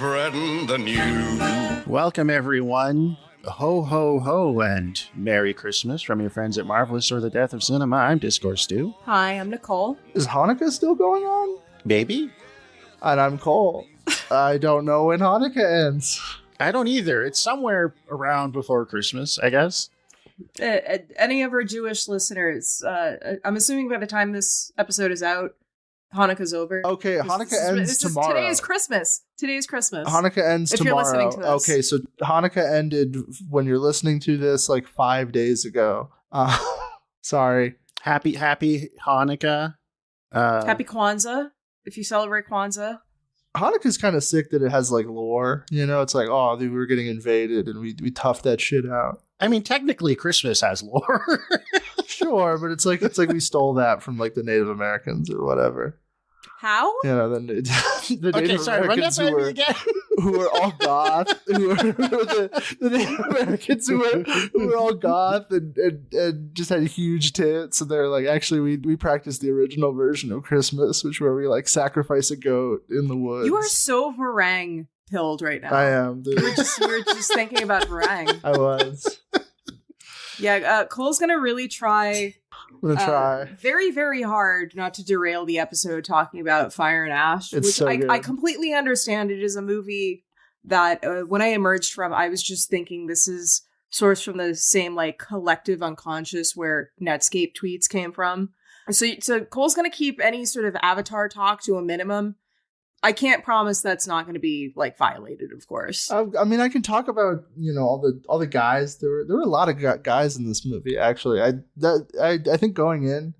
spreading the news. Welcome, everyone. Ho, ho, ho, and Merry Christmas from your friends at Marvelous or the Death of Cinema. I'm Discourse Stu. Hi, I'm Nicole. Is Hanukkah still going on? Maybe. And I'm Cole. I don't know when Hanukkah ends. I don't either. It's somewhere around before Christmas, I guess. Any of our Jewish listeners, I'm assuming by the time this episode is out, Hanukkah's over. Okay, Hanukkah ends tomorrow. Today is Christmas. Hanukkah ends if tomorrow. You're listening to this. Okay, so Hanukkah ended when you're listening to this like 5 days ago. Sorry. Happy Hanukkah. Happy Kwanzaa, if you celebrate Kwanzaa. Hanukkah's kind of sick that it has like lore. You know, it's like, oh, we were getting invaded and we toughed that shit out. I mean, technically, Christmas has lore. Sure, but it's like we stole that from like the Native Americans or whatever. How? You know, then the Native Americans who were all goth, the Native Americans who were all goth and just had huge tits, and they're like, actually, we practiced the original version of Christmas, which where we like sacrifice a goat in the woods. You are so meringue pilled right now. I am. Dude. We're just thinking about meringue. I was. Yeah, Cole's gonna really try. I'm gonna try very, very hard not to derail the episode talking about Fire and Ash. It's which so good. I completely understand. It is a movie that when I emerged from, I was just thinking this is sourced from the same like collective unconscious where Netscape tweets came from. So Cole's gonna keep any sort of Avatar talk to a minimum. I can't promise that's not going to be like violated, of course. I mean, I can talk about all the guys. There were a lot of guys in this movie. Actually, I think going in,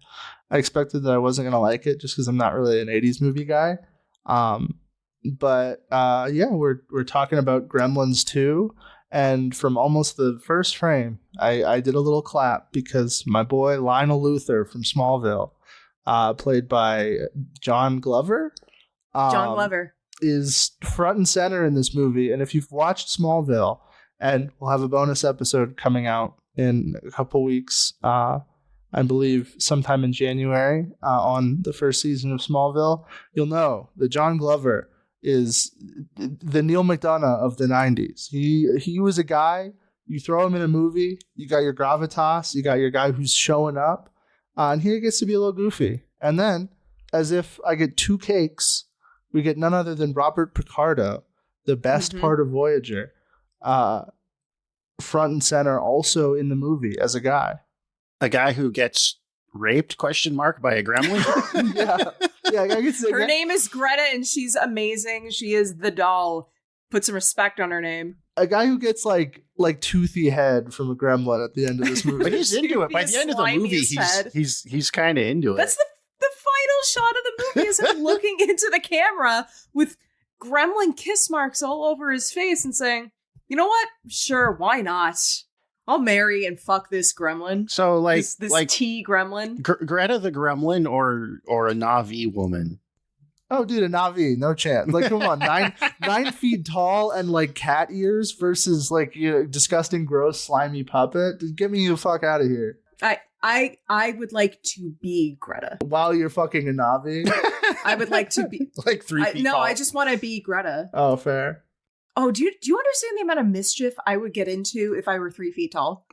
I expected that I wasn't going to like it just because I'm not really an '80s movie guy. But we're talking about Gremlins 2, and from almost the first frame, I did a little clap because my boy Lionel Luthor from Smallville, played by John Glover. John Glover is front and center in this movie. And if you've watched Smallville, and we'll have a bonus episode coming out in a couple weeks, I believe sometime in January, on the first season of Smallville, you'll know that John Glover is the Neil McDonough of the 90s. He was a guy, you throw him in a movie, you got your gravitas, you got your guy who's showing up, and he gets to be a little goofy. And then, as if I get two cakes, we get none other than Robert Picardo, the best part of Voyager, front and center also in the movie as a guy. A guy who gets raped, ? By a gremlin? Yeah, I can say her name is Greta and she's amazing. She is the doll. Put some respect on her name. A guy who gets like toothy head from a gremlin at the end of this movie. But he's into it. By the end of the movie, he's kind of into it. That's the final shot of the movie is him looking into the camera with gremlin kiss marks all over his face and saying, you know what? Sure, why not? I'll marry and fuck this gremlin. So this T gremlin. Greta the Gremlin or a Na'vi woman? Oh, dude, a Na'vi, no chance. Like, come on, 9 feet tall and like cat ears versus like disgusting, gross, slimy puppet. Get me the fuck out of here. I would like to be Greta. While you're fucking a Na'vi? I would like to be like 3 feet tall. No, I just want to be Greta. Oh, fair. Oh, do you understand the amount of mischief I would get into if I were 3 feet tall?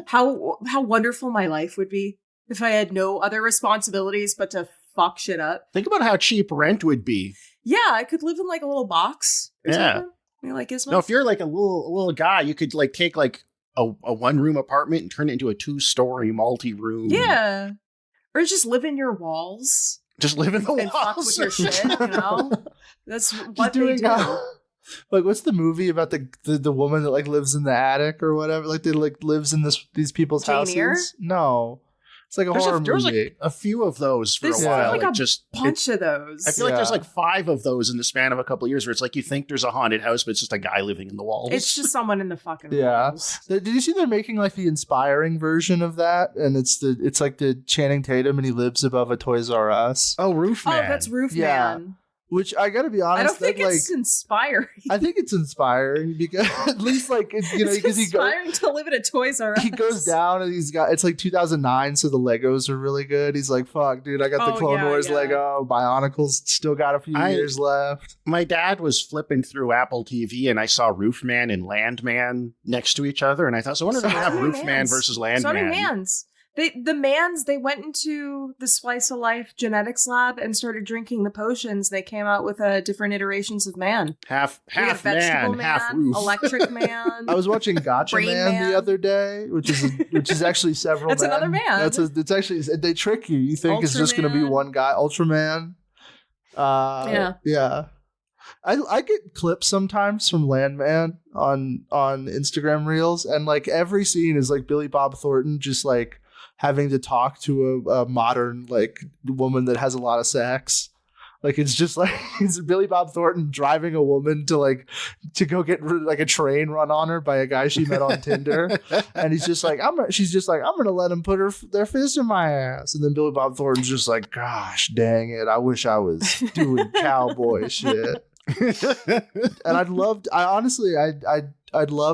How wonderful my life would be if I had no other responsibilities but to fuck shit up. Think about how cheap rent would be. Yeah, I could live in like a little box or something. Like Gizmo. No, if you're like a little guy, you could like take like a 1-room apartment and turn it into a 2-story multi-room. Yeah. Or just live in your walls. Just live in the walls. And fuck with your shit, you know? That's what they do. Like, what's the movie about the woman that like lives in the attic or whatever? Like, they like lives in these people's houses? No. It's like a horror movie. There's like a few of those for a while. Like bunch of those. I feel like there's like 5 of those in the span of a couple of years where it's like you think there's a haunted house, but it's just a guy living in the walls. It's just someone in the fucking walls. Did you see they're making like the inspiring version of that? And it's like the Channing Tatum and he lives above a Toys R Us. Oh, Roofman. Oh, that's Roofman. Which I gotta be honest, I don't think that, it's inspiring. I think it's inspiring because at least like It's because inspiring to live at a Toys R Us. he goes down and it's like 2009, so the Legos are really good. He's like, fuck, dude, I got the Clone Wars Lego. Bionicle's still got a few years left. My dad was flipping through Apple TV and I saw Roofman and Landman next to each other, and I thought, so I wonder if they have Roofman versus Landman. So many Mans. They went into the Slice of Life genetics lab and started drinking the potions. They came out with different iterations of man. Half vegetable man, half roof. electric man. I was watching Gotcha man the other day, which is actually several. That's men. another man. It's actually, they trick you. You think it's just going to be one guy, Ultraman. Yeah. I get clips sometimes from Landman on Instagram Reels, and like every scene is like Billy Bob Thornton just like having to talk to a modern like woman that has a lot of sex. Like it's just like it's Billy Bob Thornton driving a woman to go get like a train run on her by a guy she met on Tinder, and he's just like she's just like, I'm gonna let him put their fist in my ass, and then Billy Bob Thornton's just like, gosh dang it, I wish I was doing cowboy shit. And I'd love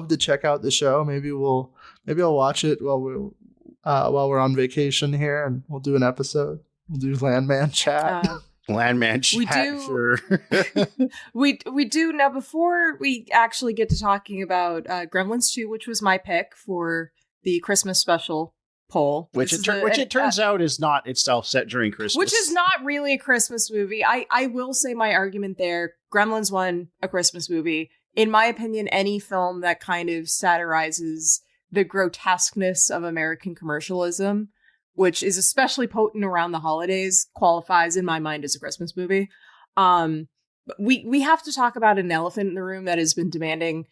to check out the show. Maybe I'll watch it while we're on vacation here, and we'll do an episode. We'll do Landman chat. Landman chat. Sure. we do now. Before we actually get to talking about Gremlins 2, which was my pick for the Christmas special poll, which it turns out is not itself set during Christmas, which is not really a Christmas movie. I will say my argument there. Gremlins won a Christmas movie. In my opinion, any film that kind of satirizes the grotesqueness of American commercialism, which is especially potent around the holidays, qualifies in my mind as a Christmas movie. We have to talk about an elephant in the room that has been demanding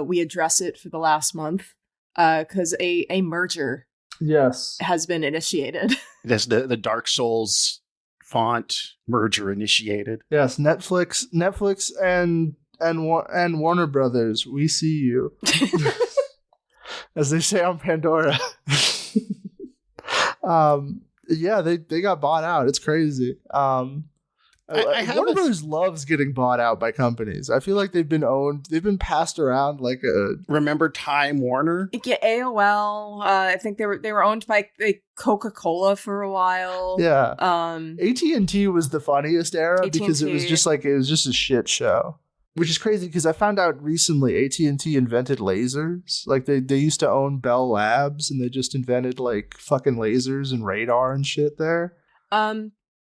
we address it for the last month, because a merger has been initiated. That's the Dark Souls font merger initiated. Yes, Netflix and Warner Brothers, we see you. As they say on Pandora. They got bought out. It's crazy. Warner Brothers loves getting bought out by companies. I feel like they've been passed around like a... Remember Time Warner? Yeah, AOL. I think they were owned by Coca-Cola for a while. Yeah. AT&T was the funniest era because it was just a shit show. Which is crazy because I found out recently AT&T invented lasers. Like they used to own Bell Labs, and they just invented like fucking lasers and radar and shit there.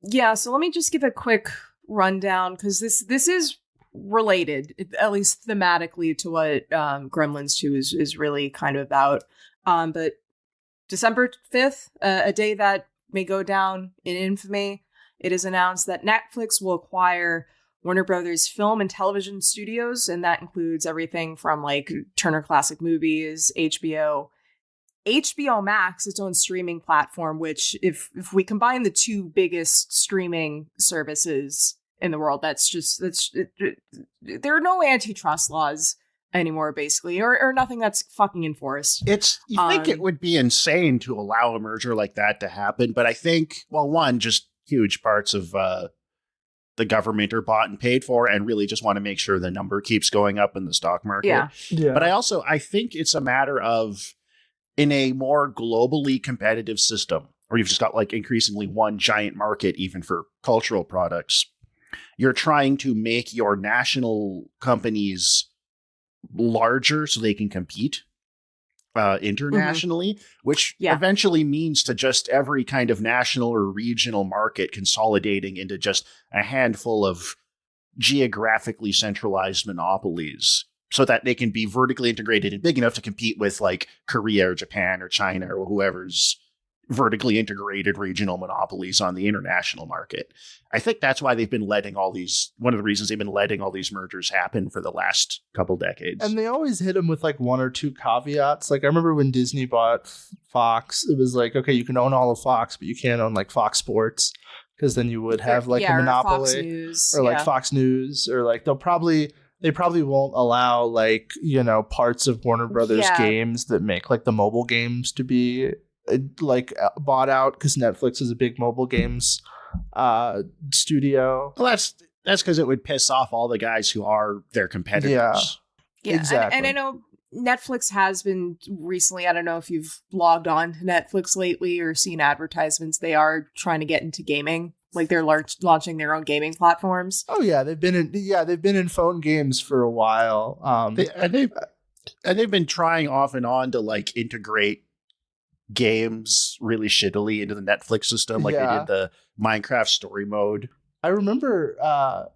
Yeah, so let me just give a quick rundown because this is related, at least thematically, to what Gremlins 2 is really kind of about. But December 5th, a day that may go down in infamy, it is announced that Netflix will acquire Warner Brothers film and television studios, and that includes everything from like Turner Classic Movies, HBO Max, its own streaming platform, which if we combine the two biggest streaming services in the world, there are no antitrust laws anymore, basically, or nothing that's fucking enforced. You think it would be insane to allow a merger like that to happen, but I think, well, one, just huge parts of the government are bought and paid for, and really just want to make sure the number keeps going up in the stock market. Yeah. But I think it's a matter of, in a more globally competitive system, where you've just got like increasingly one giant market, even for cultural products, you're trying to make your national companies larger so they can compete internationally, which eventually means to just every kind of national or regional market consolidating into just a handful of geographically centralized monopolies so that they can be vertically integrated and big enough to compete with like Korea or Japan or China or whoever's vertically integrated regional monopolies on the international market. I think that's why they've been one of the reasons they've been letting all these mergers happen for the last couple decades. And they always hit them with like one or two caveats. Like I remember when Disney bought Fox, it was like, okay, you can own all of Fox, but you can't own like Fox Sports, because then you would have like a monopoly, Fox News, or like Fox News, or like they probably won't allow like, parts of Warner Brothers games that make like the mobile games to be like bought out, because Netflix is a big mobile games studio. Well, That's because it would piss off all the guys who are their competitors. Yeah, Exactly. and I know Netflix has been recently, I don't know if you've logged on to Netflix lately or seen advertisements, they are trying to get into gaming. Like they're launching their own gaming platforms. Oh yeah, they've been in phone games for a while. They've been trying off and on to like integrate games really shittily into the Netflix system, like they did the Minecraft story mode. I remember,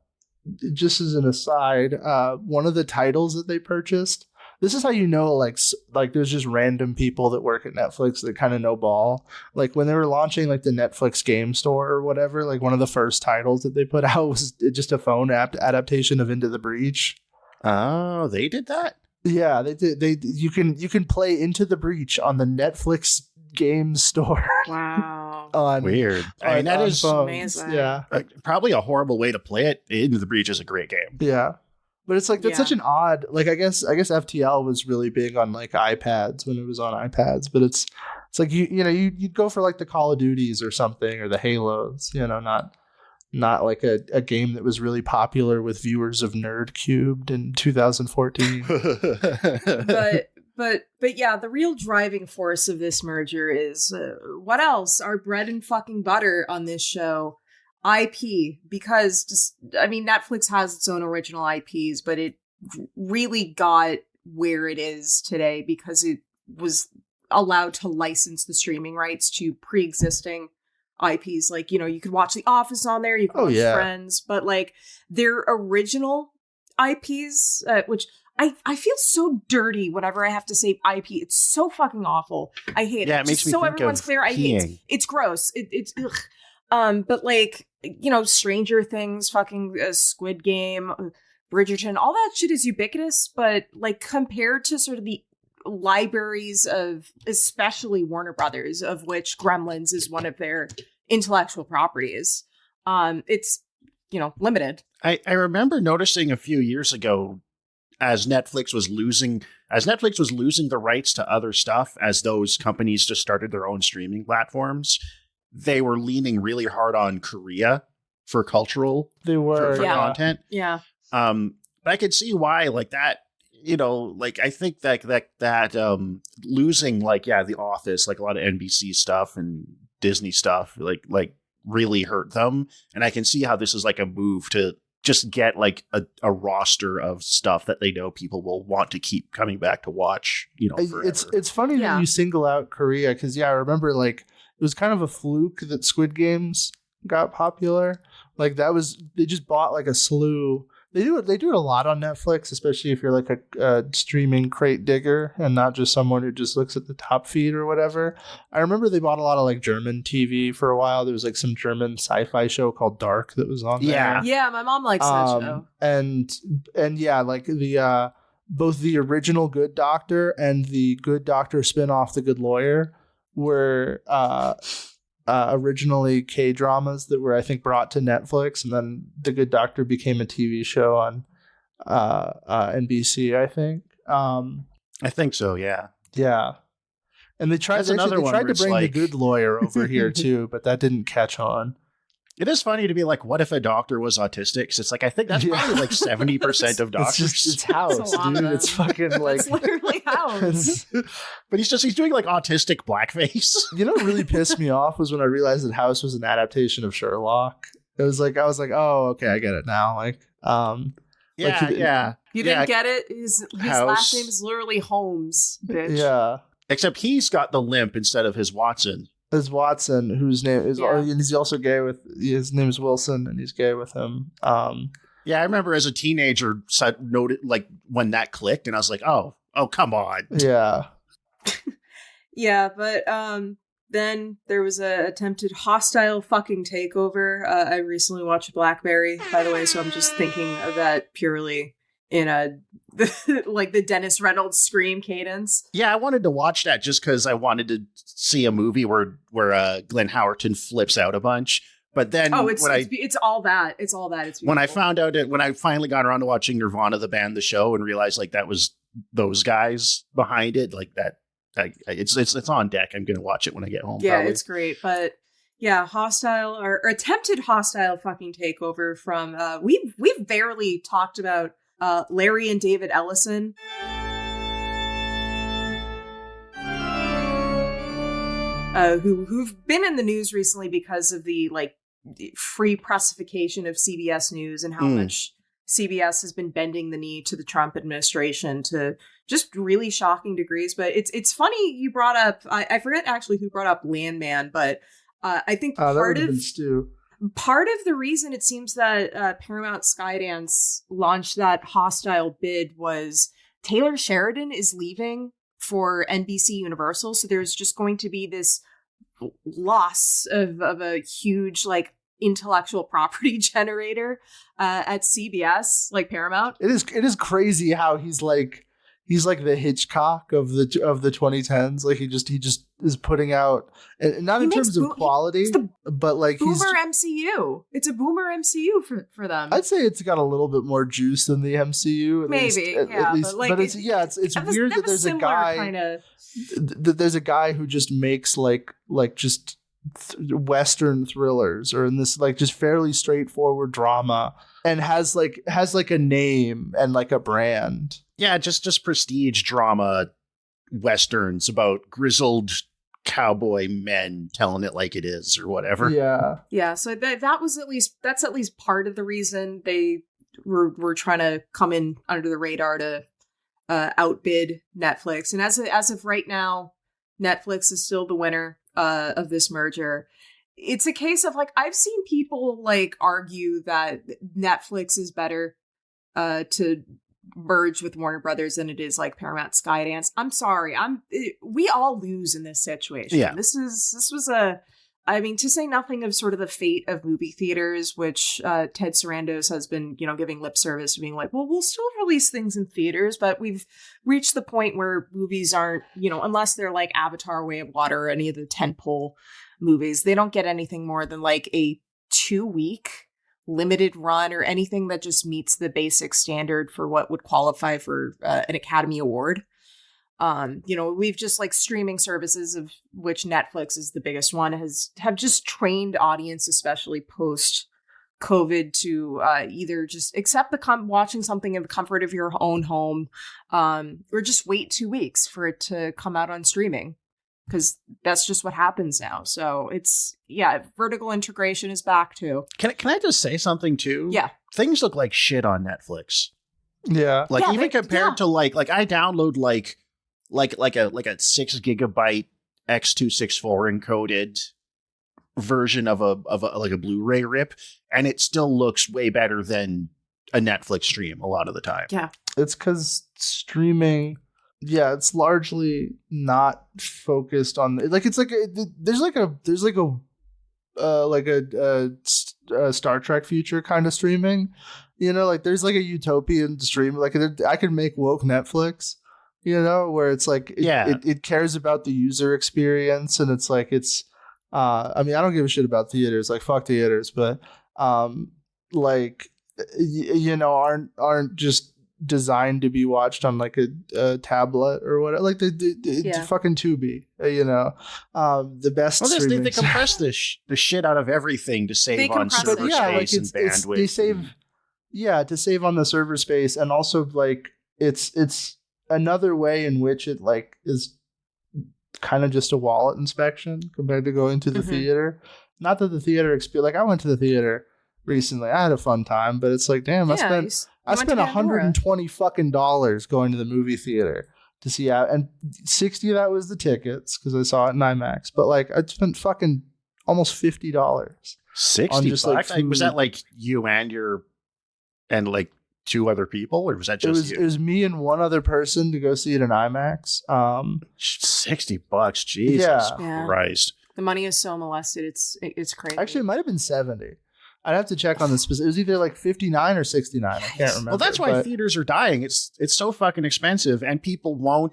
just as an aside, one of the titles that they purchased. This is how you know, like there's just random people that work at Netflix that kind of know ball. Like when they were launching like the Netflix game store or whatever, like one of the first titles that they put out was just a phone adaptation of Into the Breach. Oh, they did that? Yeah, they did. You can play Into the Breach on the Netflix game store. Wow. Weird. I mean, that is amazing. Yeah. Probably a horrible way to play it. Into the Breach is a great game. Yeah. But it's like, that's such an odd, like, I guess FTL was really big on like iPads when it was on iPads, but it's like, you'd go for like the Call of Duties or something, or the Halos, not like a game that was really popular with viewers of Nerd Cubed in 2014. But yeah, the real driving force of this merger is what else? Our bread and fucking butter on this show, IP. Because Netflix has its own original IPs, but it really got where it is today because it was allowed to license the streaming rights to pre-existing IPs. Like, you could watch The Office on there, you could watch Friends, but like their original IPs, which I feel so dirty whenever I have to say IP. It's so fucking awful. I hate it. Yeah, it makes just me so think everyone's of clear. I hate it. It's gross. It's ugh. But like, Stranger Things, fucking Squid Game, Bridgerton, all that shit is ubiquitous. But like compared to sort of the libraries of especially Warner Brothers, of which Gremlins is one of their intellectual properties, it's limited. I remember noticing a few years ago, as Netflix was losing the rights to other stuff, as those companies just started their own streaming platforms, they were leaning really hard on Korea for cultural for content. Yeah. But I could see why, like that, like I think that losing The Office, like a lot of NBC stuff and Disney stuff, like really hurt them. And I can see how this is like a move to just get like a roster of stuff that they know people will want to keep coming back to watch, forever. It's funny that you single out Korea, because I remember like it was kind of a fluke that Squid Games got popular. Like they just bought like a slew. They do it a lot on Netflix, especially if you're like a streaming crate digger and not just someone who just looks at the top feed or whatever. I remember they bought a lot of like German TV for a while. There was like some German sci-fi show called Dark that was on there. Yeah, my mom likes that show. And like the both the original Good Doctor and the Good Doctor spinoff, The Good Lawyer, were originally K-dramas that were, I think, brought to Netflix, and then The Good Doctor became a TV show on NBC, I think. I think so, yeah. Yeah. And they tried to bring The Good Lawyer over here too, but that didn't catch on. It is funny to be like, what if a doctor was autistic? Because it's like, I think that's probably like 70% of doctors. It's House, dude. It's fucking like... It's literally House. But he's doing like autistic blackface. What really pissed me off was when I realized that House was an adaptation of Sherlock. I was like, oh, okay, I get it now. Like, yeah. You didn't get it? His last name is literally Holmes, bitch. Yeah. Except he's got the limp instead of his Watson. His Watson, whose name is, and he's also gay with, his name is Wilson, and he's gay with him. Yeah, I remember as a teenager, noted like when that clicked, and I was like, oh, come on. Yeah. Yeah, but then there was a attempted hostile fucking takeover. I recently watched Blackberry, by the way, so I'm just thinking of that purely in like the Dennis Reynolds scream cadence. Yeah, I wanted to watch that just because I wanted to see a movie where Glenn Howerton flips out a bunch. But then it's all that. It's all that. It's when I found out when I finally got around to watching Nirvana the band, the show, and realized like that was those guys behind it, like that. It's on deck. I'm gonna watch it when I get home. Yeah, probably. It's great. But Yeah, hostile or attempted hostile fucking takeover from we've barely talked about Larry and David Ellison. Who've been in the news recently because of the free pressification of CBS News and how much CBS has been bending the knee to the Trump administration to just really shocking degrees. But it's funny you brought up, I forget actually who brought up Landman, but I think part of the reason it seems that Paramount Skydance launched that hostile bid was Taylor Sheridan is leaving for NBC Universal. So there's just going to be this loss of a huge intellectual property generator at CBS, Paramount. It is crazy how he's the Hitchcock of the 2010s. He just is putting out, and not in terms of quality, but boomer MCU. It's a boomer MCU for them. I'd say it's got a little bit more juice than the MCU. But it's weird that there's a guy. There's a guy who just makes just Western thrillers, or in this just fairly straightforward drama, and has a name and a brand. Yeah, just prestige drama Westerns about grizzled cowboy men telling it like it is or whatever. Yeah. So that's at least part of the reason they were trying to come in under the radar to outbid Netflix. And as of right now, Netflix is still the winner of this merger. It's a case of I've seen people argue that Netflix is better to merge with Warner Brothers than it is Paramount Skydance. I'm sorry. We all lose in this situation. Yeah. This was to say nothing of sort of the fate of movie theaters, which Ted Sarandos has been, giving lip service to being well, we'll still release things in theaters, but we've reached the point where movies aren't, unless they're Avatar, Way of Water, or any of the tentpole movies, they don't get anything more than a 2-week limited run or anything that just meets the basic standard for what would qualify for an Academy Award. We've just streaming services, of which Netflix is the biggest one, have just trained audience, especially post COVID, to either just accept watching something in the comfort of your own home, or just wait 2 weeks for it to come out on streaming, because that's just what happens now. So vertical integration is back too. Can I just say something too? Yeah. Things look like shit on Netflix. Yeah. Compared to I download a 6 gigabyte X264 encoded version of a Blu-ray rip, and it still looks way better than a Netflix stream a lot of the time. Yeah. It's because streaming, it's largely not focused on there's a Star Trek future kind of streaming, there's a utopian stream, I could make woke Netflix, where it's it cares about the user experience, and it's I don't give a shit about theaters, fuck theaters, but aren't just designed to be watched on a tablet or whatever, fucking Tubi, the best. Well, they compress the shit out of everything to save on server space and bandwidth. They save, to save on the server space, and also it's another way in which it is kind of just a wallet inspection compared to going to the theater. Not that the theater experience, I went to the theater recently, I had a fun time, but it's damn, I spent $120 fucking dollars going to the movie theater to see out, and 60 of that was the tickets because I saw it in IMAX. But I spent fucking almost $50. $60? Was that you and 2 other people, or was that just you? It was me and one other person to go see it in IMAX. $60, Jesus Christ! The money is so molested. It's crazy. Actually, it might have been 70. I'd have to check on the specific. It was either 59 or 69. I can't remember. Well, that's why theaters are dying. It's so fucking expensive, and people will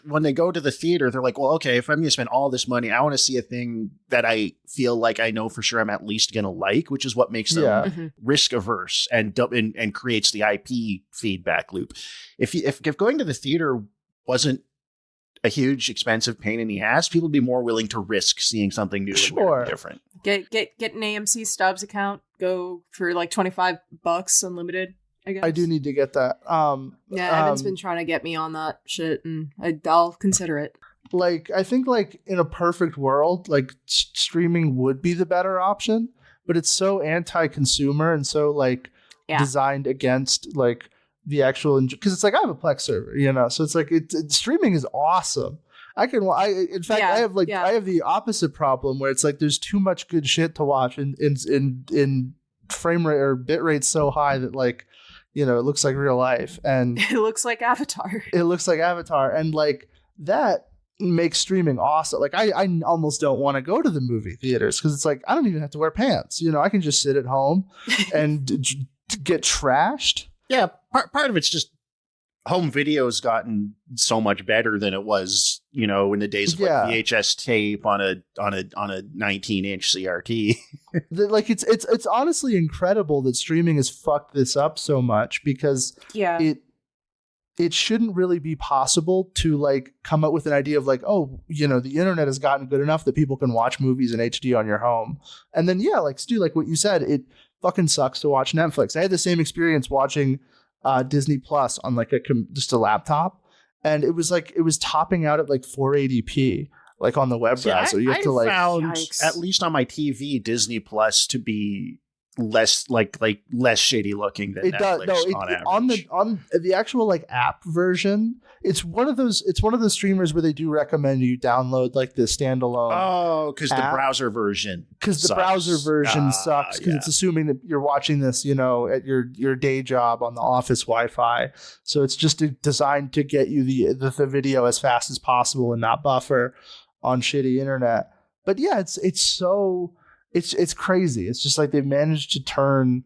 when they go to the theater, they're well, okay, if I'm going to spend all this money, I want to see a thing that I feel I know for sure I'm at least going to like, which is what makes them risk averse and creates the IP feedback loop. If going to the theater wasn't a huge, expensive pain in the ass, people would be more willing to risk seeing something new and weird and different. Get an AMC Stubs account. Go for like $25 unlimited. I guess I do need to get that. Evan's been trying to get me on that shit, and I'll consider it. Like, I think, like, in a perfect world, like, streaming would be the better option, but it's so anti-consumer and so, like, designed against, like, the actual, because it's like, I have a Plex server, you know, so it's like, streaming is awesome. I have the opposite problem where it's like, there's too much good shit to watch in frame rate or bit rate so high that, like, you know, it looks like real life, and it looks like Avatar. And like that makes streaming awesome. Like I almost don't want to go to the movie theaters because it's like I don't even have to wear pants. You know, I can just sit at home and get trashed. Yeah, part of it's just home video's gotten so much better than it was, you know, in the days of like VHS tape on a 19-inch CRT. Like it's honestly incredible that streaming has fucked this up so much because it shouldn't really be possible to like come up with an idea of like, oh, you know, the internet has gotten good enough that people can watch movies in HD on your home. And then like Stu, like what you said, it fucking sucks to watch Netflix. I had the same experience watching Disney Plus on like just a laptop, and it was topping out at like 480p, like on the web browser. You have to like found at least on my TV Disney Plus to be less less shady looking than Netflix on average. On the actual like app version, it's one of those streamers where they do recommend you download like the standalone. Oh, because the browser version. Because the browser version sucks because it's assuming that you're watching this, you know, at your day job on the office Wi-Fi. So it's just designed to get you the video as fast as possible and not buffer on shitty internet. But yeah, it's crazy. It's just like they've managed to turn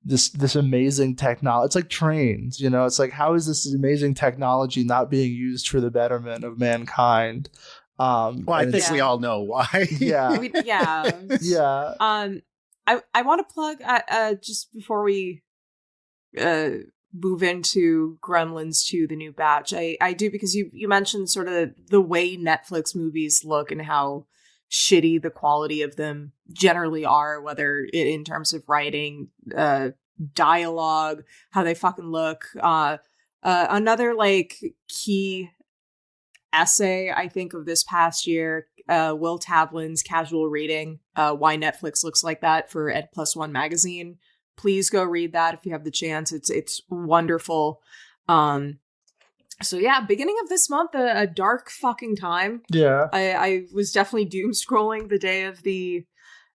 this amazing technology. It's like trains, you know. It's like, how is this amazing technology not being used for the betterment of mankind? Well, I think we all know why. Yeah. Yeah. I want to plug just before we move into Gremlins 2, the new batch. I do, because you mentioned sort of the way Netflix movies look and how shitty the quality of them generally are, whether in terms of writing, dialogue, how they fucking look. Another like key essay I think of this past year, Will Tavlin's Casual Reading, Why Netflix Looks Like That, for Ed+1 magazine. Please go read that if you have the chance. It's wonderful. So yeah, beginning of this month, a dark fucking time. Yeah. I was definitely doom scrolling the day of the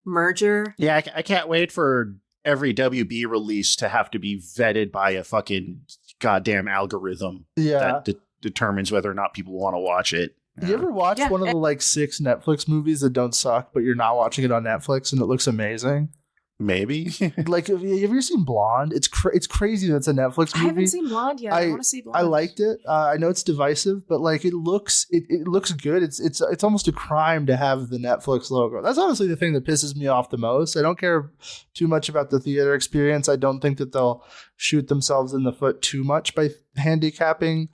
merger. Yeah, I can't wait for every WB release to have to be vetted by a fucking goddamn algorithm that determines whether or not people want to watch it. You ever watch one of the like 6 Netflix movies that don't suck, but you're not watching it on Netflix and it looks amazing? Maybe. Like, have you ever seen Blonde? It's crazy that it's a Netflix movie. I haven't seen Blonde yet. I want to see Blonde. I liked it. I know it's divisive, but like it looks good. It's almost a crime to have the Netflix logo. That's honestly the thing that pisses me off the most. I don't care too much about the theater experience. I don't think that they'll shoot themselves in the foot too much by handicapping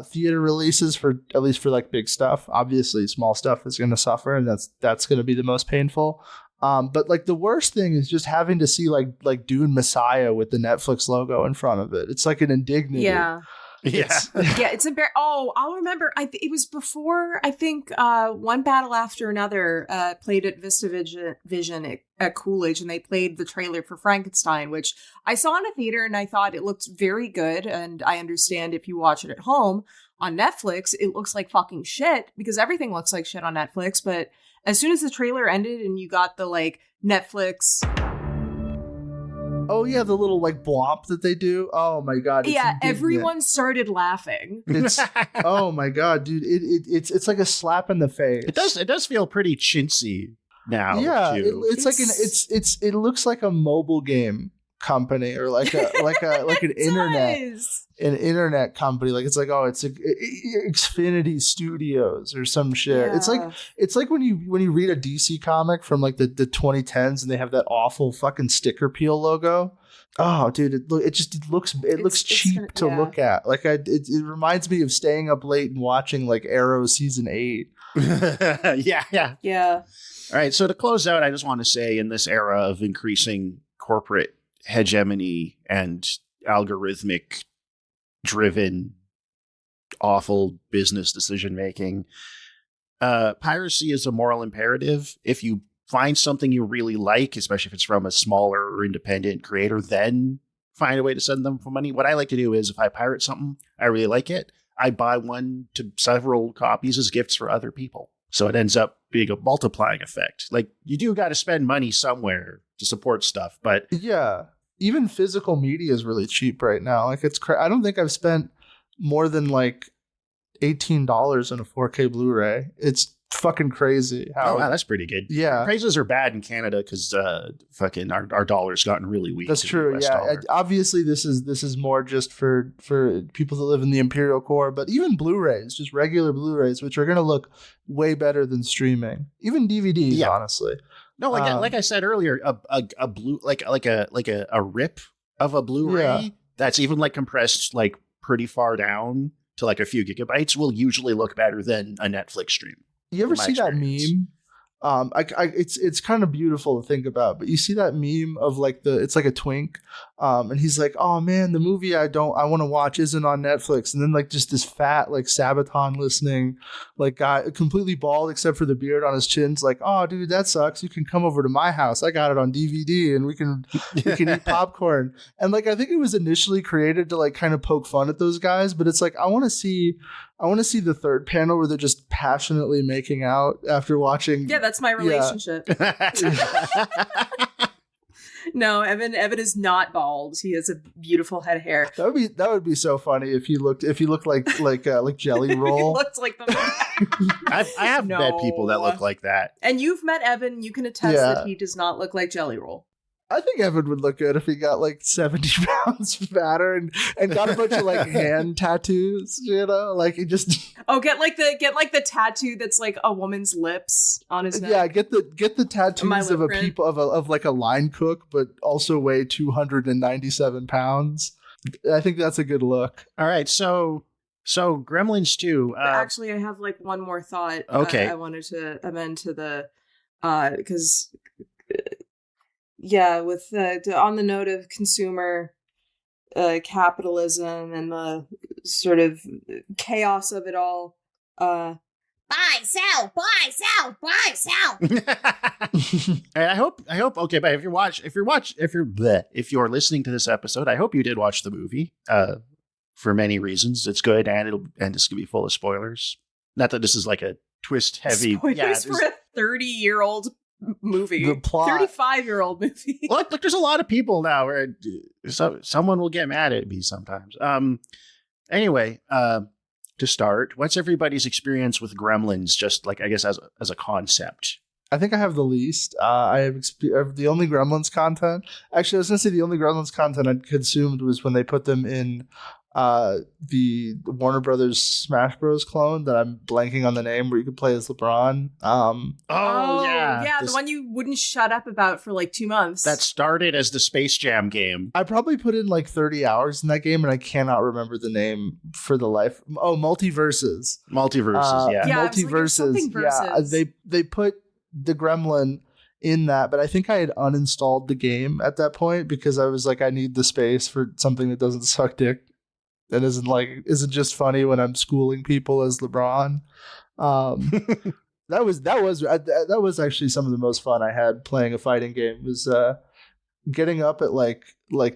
theater releases, for at least for like big stuff. Obviously, small stuff is going to suffer, and that's going to be the most painful. But like the worst thing is just having to see like Dune Messiah with the Netflix logo in front of it. It's like an indignity. Yeah. It's embarrassing. Oh, I'll remember. It was before, I think, One Battle After Another played at Vista Vision at Coolidge, and they played the trailer for Frankenstein, which I saw in a theater, and I thought it looked very good. And I understand if you watch it at home on Netflix, it looks like fucking shit, because everything looks like shit on Netflix. But as soon as the trailer ended and you got the like Netflix, oh yeah, the little like blop that they do. Oh my god! Everyone started laughing. It's oh my god, dude! It's like a slap in the face. It does feel pretty chintzy now. Yeah, it looks like it looks like a mobile game company or like an internet company. Like it's like, oh, it's Xfinity Studios or some shit. Yeah. It's like when you read a DC comic from like the 2010s and they have that awful fucking sticker peel logo. Oh, dude, it looks cheap to look at. Like it reminds me of staying up late and watching like Arrow season 8. Yeah. All right. So to close out, I just want to say in this era of increasing corporate hegemony and algorithmic driven awful business decision making, piracy is a moral imperative. If you find something you really like, especially if it's from a smaller or independent creator, then find a way to send them for money. What I like to do is if I pirate something, I really like it, I buy one to several copies as gifts for other people. So it ends up being a multiplying effect. Like, you do got to spend money somewhere to support stuff, but yeah, even physical media is really cheap right now. Like I don't think I've spent more than like $18 on a 4K Blu-ray. It's fucking crazy. Wow, that's pretty good. Yeah, prices are bad in Canada because fucking our dollar's gotten really weak. That's true. Yeah, obviously this is more just for people that live in the Imperial Core, but even Blu-rays, just regular Blu-rays, which are going to look way better than streaming, even DVDs. Honestly, no, like I said earlier, a blue like a rip of a Blu-ray that's even like compressed like pretty far down to like a few gigabytes will usually look better than a Netflix stream. You ever see that meme? It's kind of beautiful to think about, but you see that meme of like it's like a twink, and he's like, oh man, the movie I want to watch isn't on Netflix, and then like just this fat like Sabaton listening like guy, completely bald except for the beard on his chin's like, oh dude, that sucks. You can come over to my house. I got it on DVD, and we can eat popcorn. And like I think it was initially created to like kind of poke fun at those guys, but it's like I want to see the third panel where they're just passionately making out after watching. Yeah, that's my relationship. No, Evan is not bald. He has a beautiful head of hair. That would be so funny if he looked like Jelly Roll. He looked like the I have met people that look like that. And you've met Evan, you can attest that he does not look like Jelly Roll. I think Evan would look good if he got like 70 pounds fatter and got a bunch of like hand tattoos, you know, like he just get the tattoo that's like a woman's lips on his neck. Yeah, get the tattoos of of like a line cook, but also weigh 297 pounds. I think that's a good look. All right, so Gremlins 2. Actually, I have like one more thought. Okay, I wanted to amend to the because. Yeah, with on the note of consumer capitalism and the sort of chaos of it all, buy, sell. And I hope. Okay, but if you're listening to this episode, I hope you did watch the movie. For many reasons, it's good, and it's gonna be full of spoilers. Not that this is like a twist heavy. Spoilers for a 30-year-old movie. The plot. 35-year-old movie. Look, there's a lot of people now where someone will get mad at me sometimes. Anyway, to start, what's everybody's experience with Gremlins? Just like, I guess, as a concept. I think I have the least. I have the only Gremlins content. Actually, I was gonna say the only Gremlins content I consumed was when they put them in the Warner Brothers Smash Bros. Clone that I'm blanking on the name, where you could play as LeBron. Yeah, the one you wouldn't shut up about for like 2 months. That started as the Space Jam game. I probably put in like 30 hours in that game, and I cannot remember the name for the life. Oh, Multiverses. Yeah. Multiverses. Yeah, they put the Gremlin in that, but I think I had uninstalled the game at that point because I was like, I need the space for something that doesn't suck dick. That isn't just funny when I'm schooling people as LeBron. That was actually some of the most fun I had playing a fighting game. Was getting up at like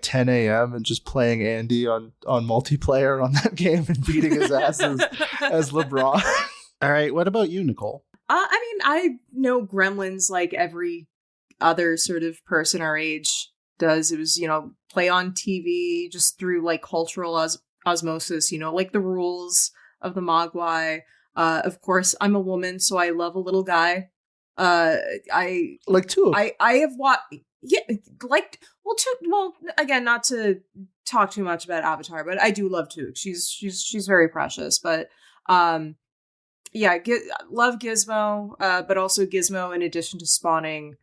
10 a.m. and just playing Andy on multiplayer on that game and beating his ass as LeBron. All right, what about you, Nicole? I mean, I know Gremlins like every other sort of person our age does. It was, play on TV just through like cultural osmosis, like the rules of the Mogwai. Of course, I'm a woman, so I love a little guy. I like two. I have watched. yeah, again, not to talk too much about Avatar, but I do love Took. She's very precious, but love Gizmo, but also Gizmo, in addition to spawning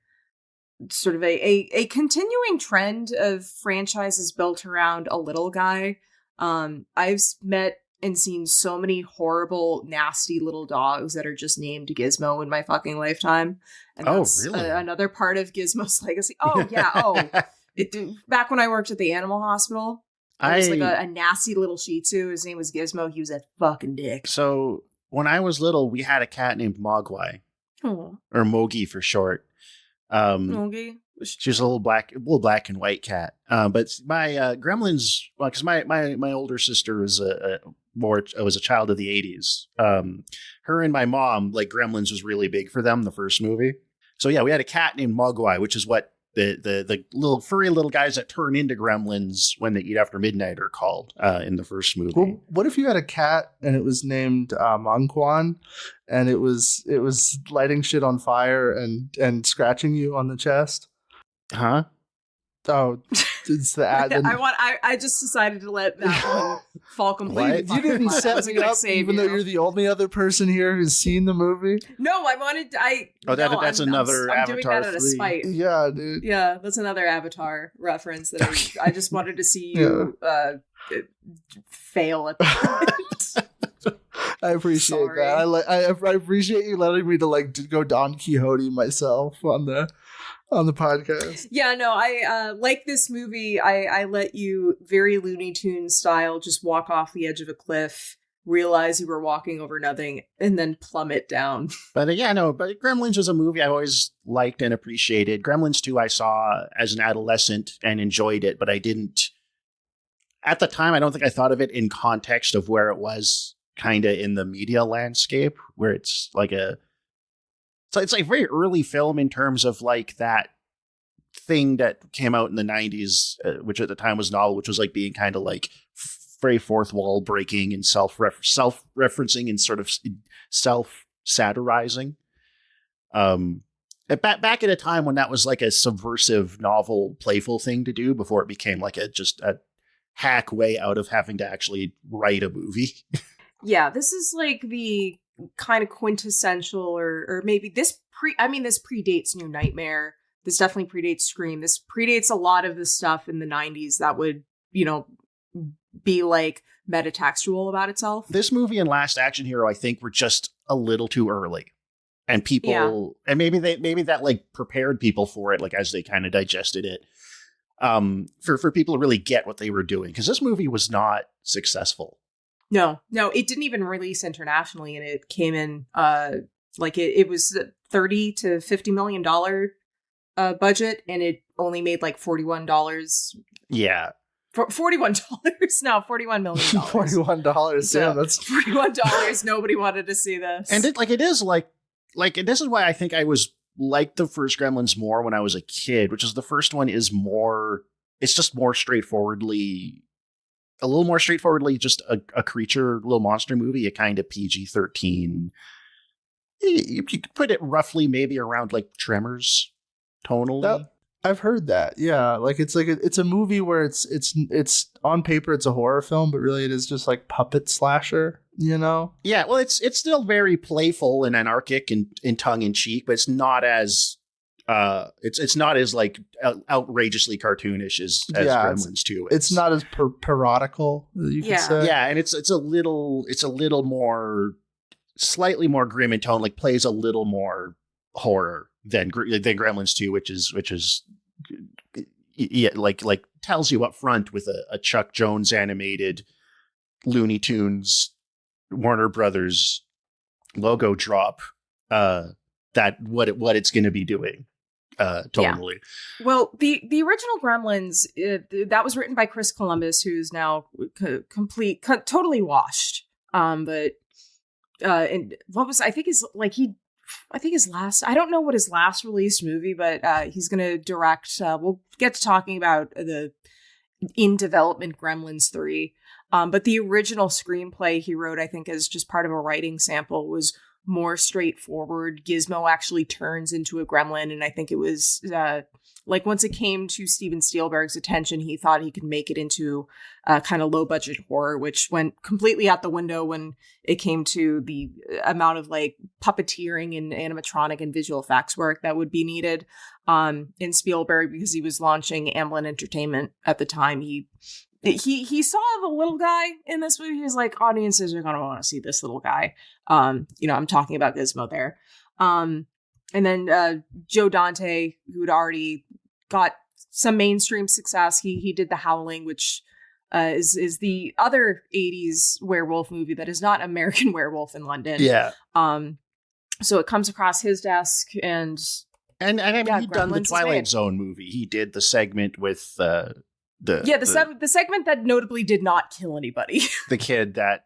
sort of a continuing trend of franchises built around a little guy. I've met and seen so many horrible, nasty little dogs that are just named Gizmo in my fucking lifetime. And that's really? Another part of Gizmo's legacy. Oh, yeah. Back when I worked at the animal hospital, there was like a nasty little Shih Tzu. His name was Gizmo. He was a fucking dick. So when I was little, we had a cat named Mogwai, or Mogi for short. Mogi? She was a little black and white cat. But my Gremlins, because my older sister was was a child of the 80s. Her and my mom, like, Gremlins was really big for them, the first movie. So yeah, we had a cat named Mogwai, which is what the little furry little guys that turn into gremlins when they eat after midnight are called in the first movie. Well, what if you had a cat and it was named Mongquan, and it was lighting shit on fire and scratching you on the chest? Huh? Oh, it's the ad. I just decided to let that one fall completely. You didn't set me up, even though you're the only other person here who's seen the movie. No, That's another I'm Avatar doing that out of 3. spite. Yeah, dude. Yeah, that's another Avatar reference that I just wanted to see you fail at that. I appreciate that. I appreciate you letting me to go Don Quixote myself on the podcast. Yeah, no, I like this movie. I let you, very Looney Tunes style, just walk off the edge of a cliff, realize you were walking over nothing, and then plummet down. But but Gremlins was a movie I always liked and appreciated. Gremlins 2 I saw as an adolescent and enjoyed it, but I didn't, at the time, I don't think I thought of it in context of where it was kind of in the media landscape, where it's like it's like a very early film in terms of like that thing that came out in the 90s, which at the time was novel, which was like being kind of like very fourth wall breaking and self-referencing and sort of self-satirizing. Back at a time when that was like a subversive, novel, playful thing to do before it became like just a hack way out of having to actually write a movie. Yeah, this is like the kind of quintessential, or maybe this predates New Nightmare. This definitely predates Scream. This predates a lot of the stuff in the 90s that would, be like metatextual about itself. This movie and Last Action Hero, I think, were just a little too early. And people, and maybe that like prepared people for it, like as they kind of digested it, for people to really get what they were doing. Because this movie was not successful. No, it didn't even release internationally, and it came in it was $30 to $50 million budget, and it only made like $41. Yeah, $41 now, $41 million. $41. So, yeah, that's $41. Nobody wanted to see this, and this is why I think I was like the first Gremlins more when I was a kid, which is the first one is more. It's just more straightforwardly. A little more straightforwardly, just a creature, little monster movie, a kind of PG-13. You could put it roughly maybe around like Tremors tonally. I've heard that. Yeah, it's a movie where it's on paper it's a horror film, but really it is just like puppet slasher. Yeah, well, it's still very playful and anarchic and tongue in cheek, but it's not as. It's not as like outrageously cartoonish as Gremlins 2 is. It's not as parodical, you could say. Yeah, and it's a little more, slightly more grim in tone. Like plays a little more horror than Gremlins 2, which is like tells you up front with a Chuck Jones animated Looney Tunes Warner Brothers logo drop that what it's going to be doing. Totally. Yeah. Well, the original Gremlins, that was written by Chris Columbus, who's now totally washed. And what was, I think his last, I don't know what his last released movie, but he's going to direct, we'll get to talking about the in development Gremlins 3. But the original screenplay he wrote, I think as just part of a writing sample, was more straightforward. Gizmo actually turns into a gremlin, and I think it was like once it came to Steven Spielberg's attention, he thought he could make it into a kind of low budget horror, which went completely out the window when it came to the amount of like puppeteering and animatronic and visual effects work that would be needed in Spielberg, because he was launching Amblin Entertainment at the time. He saw the little guy in this movie. He's like, audiences are going to want to see this little guy. I'm talking about Gizmo there. And then Joe Dante, who had already got some mainstream success, he did The Howling, which is the other 80s werewolf movie that is not American Werewolf in London. Yeah. So it comes across his desk, and I mean, yeah, he'd done the Gremlins is Twilight made. Zone movie. He did the segment with the segment that notably did not kill anybody. the kid that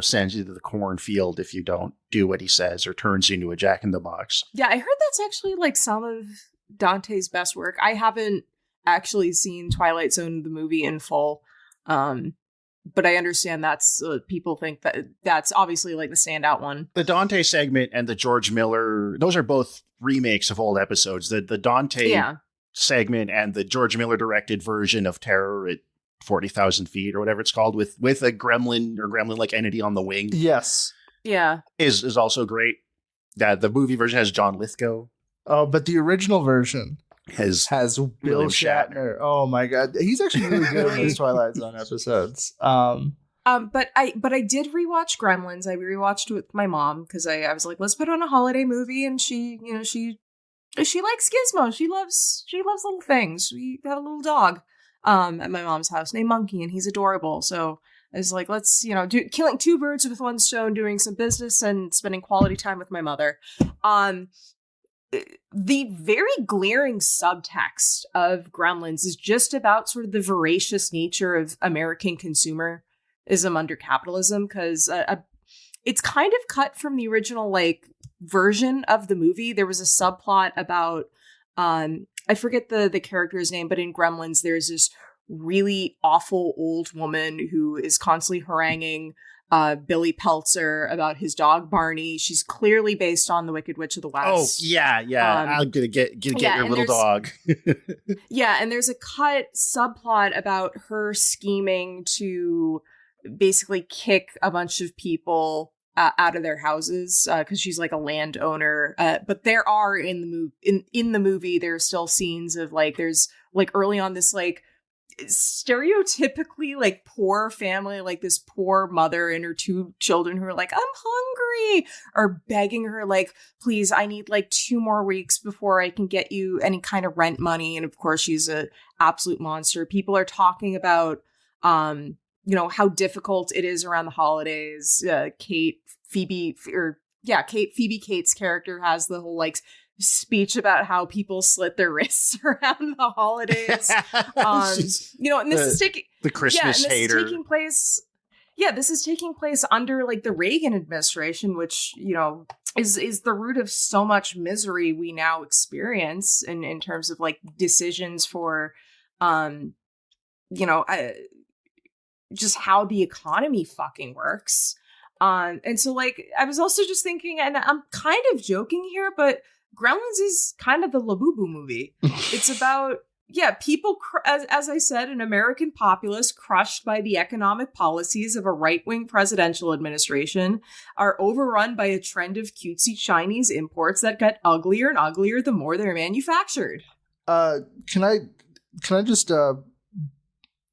sends you to the cornfield if you don't do what he says, or turns you into a jack-in-the-box. Yeah, I heard that's actually like some of Dante's best work. I haven't actually seen Twilight Zone the movie in full, but I understand that's people think that's obviously like the standout one. The Dante segment and the George Miller, those are both remakes of old episodes. The Dante segment and the George Miller directed version of Terror at 40,000 feet or whatever it's called, with a gremlin or gremlin-like entity on the wing. Yes. Yeah. Is also great. The movie version has John Lithgow. Oh, but the original version has Bill William Shatner. Oh my God. He's actually really good in those Twilight Zone episodes. But I did rewatch Gremlins. I rewatched it with my mom because I was like, let's put on a holiday movie, and she likes Gizmo. She loves little things. We have a little dog at my mom's house named Monkey, and he's adorable. So I was like, let's killing two birds with one stone, doing some business and spending quality time with my mother. The very glaring subtext of Gremlins is just about sort of the voracious nature of American consumerism under capitalism, because it's kind of cut from the original version of the movie. There was a subplot about I forget the character's name, but in Gremlins there's this really awful old woman who is constantly haranguing Billy Peltzer about his dog Barney. She's clearly based on the Wicked Witch of the West. Oh yeah. I'm gonna get your little dog. Yeah, and there's a cut subplot about her scheming to basically kick a bunch of people out of their houses because she's like a landowner. But there are in the movie there are still scenes of there's early on this stereotypically poor family, this poor mother and her two children who are like, I'm hungry, are begging her please, I need 2 more weeks before I can get you any kind of rent money. And of course she's a absolute monster. People are talking about how difficult it is around the holidays. Phoebe Cates' character has the whole speech about how people slit their wrists around the holidays. And this is taking the Christmas hater. This is taking place under the Reagan administration, which is the root of so much misery we now experience in terms of decisions for just how the economy fucking works. And so I was also just thinking, and I'm kind of joking here, but Gremlins is kind of the Labubu movie. It's about, people, as I said, an American populace crushed by the economic policies of a right-wing presidential administration are overrun by a trend of cutesy Chinese imports that get uglier and uglier the more they're manufactured. Can I just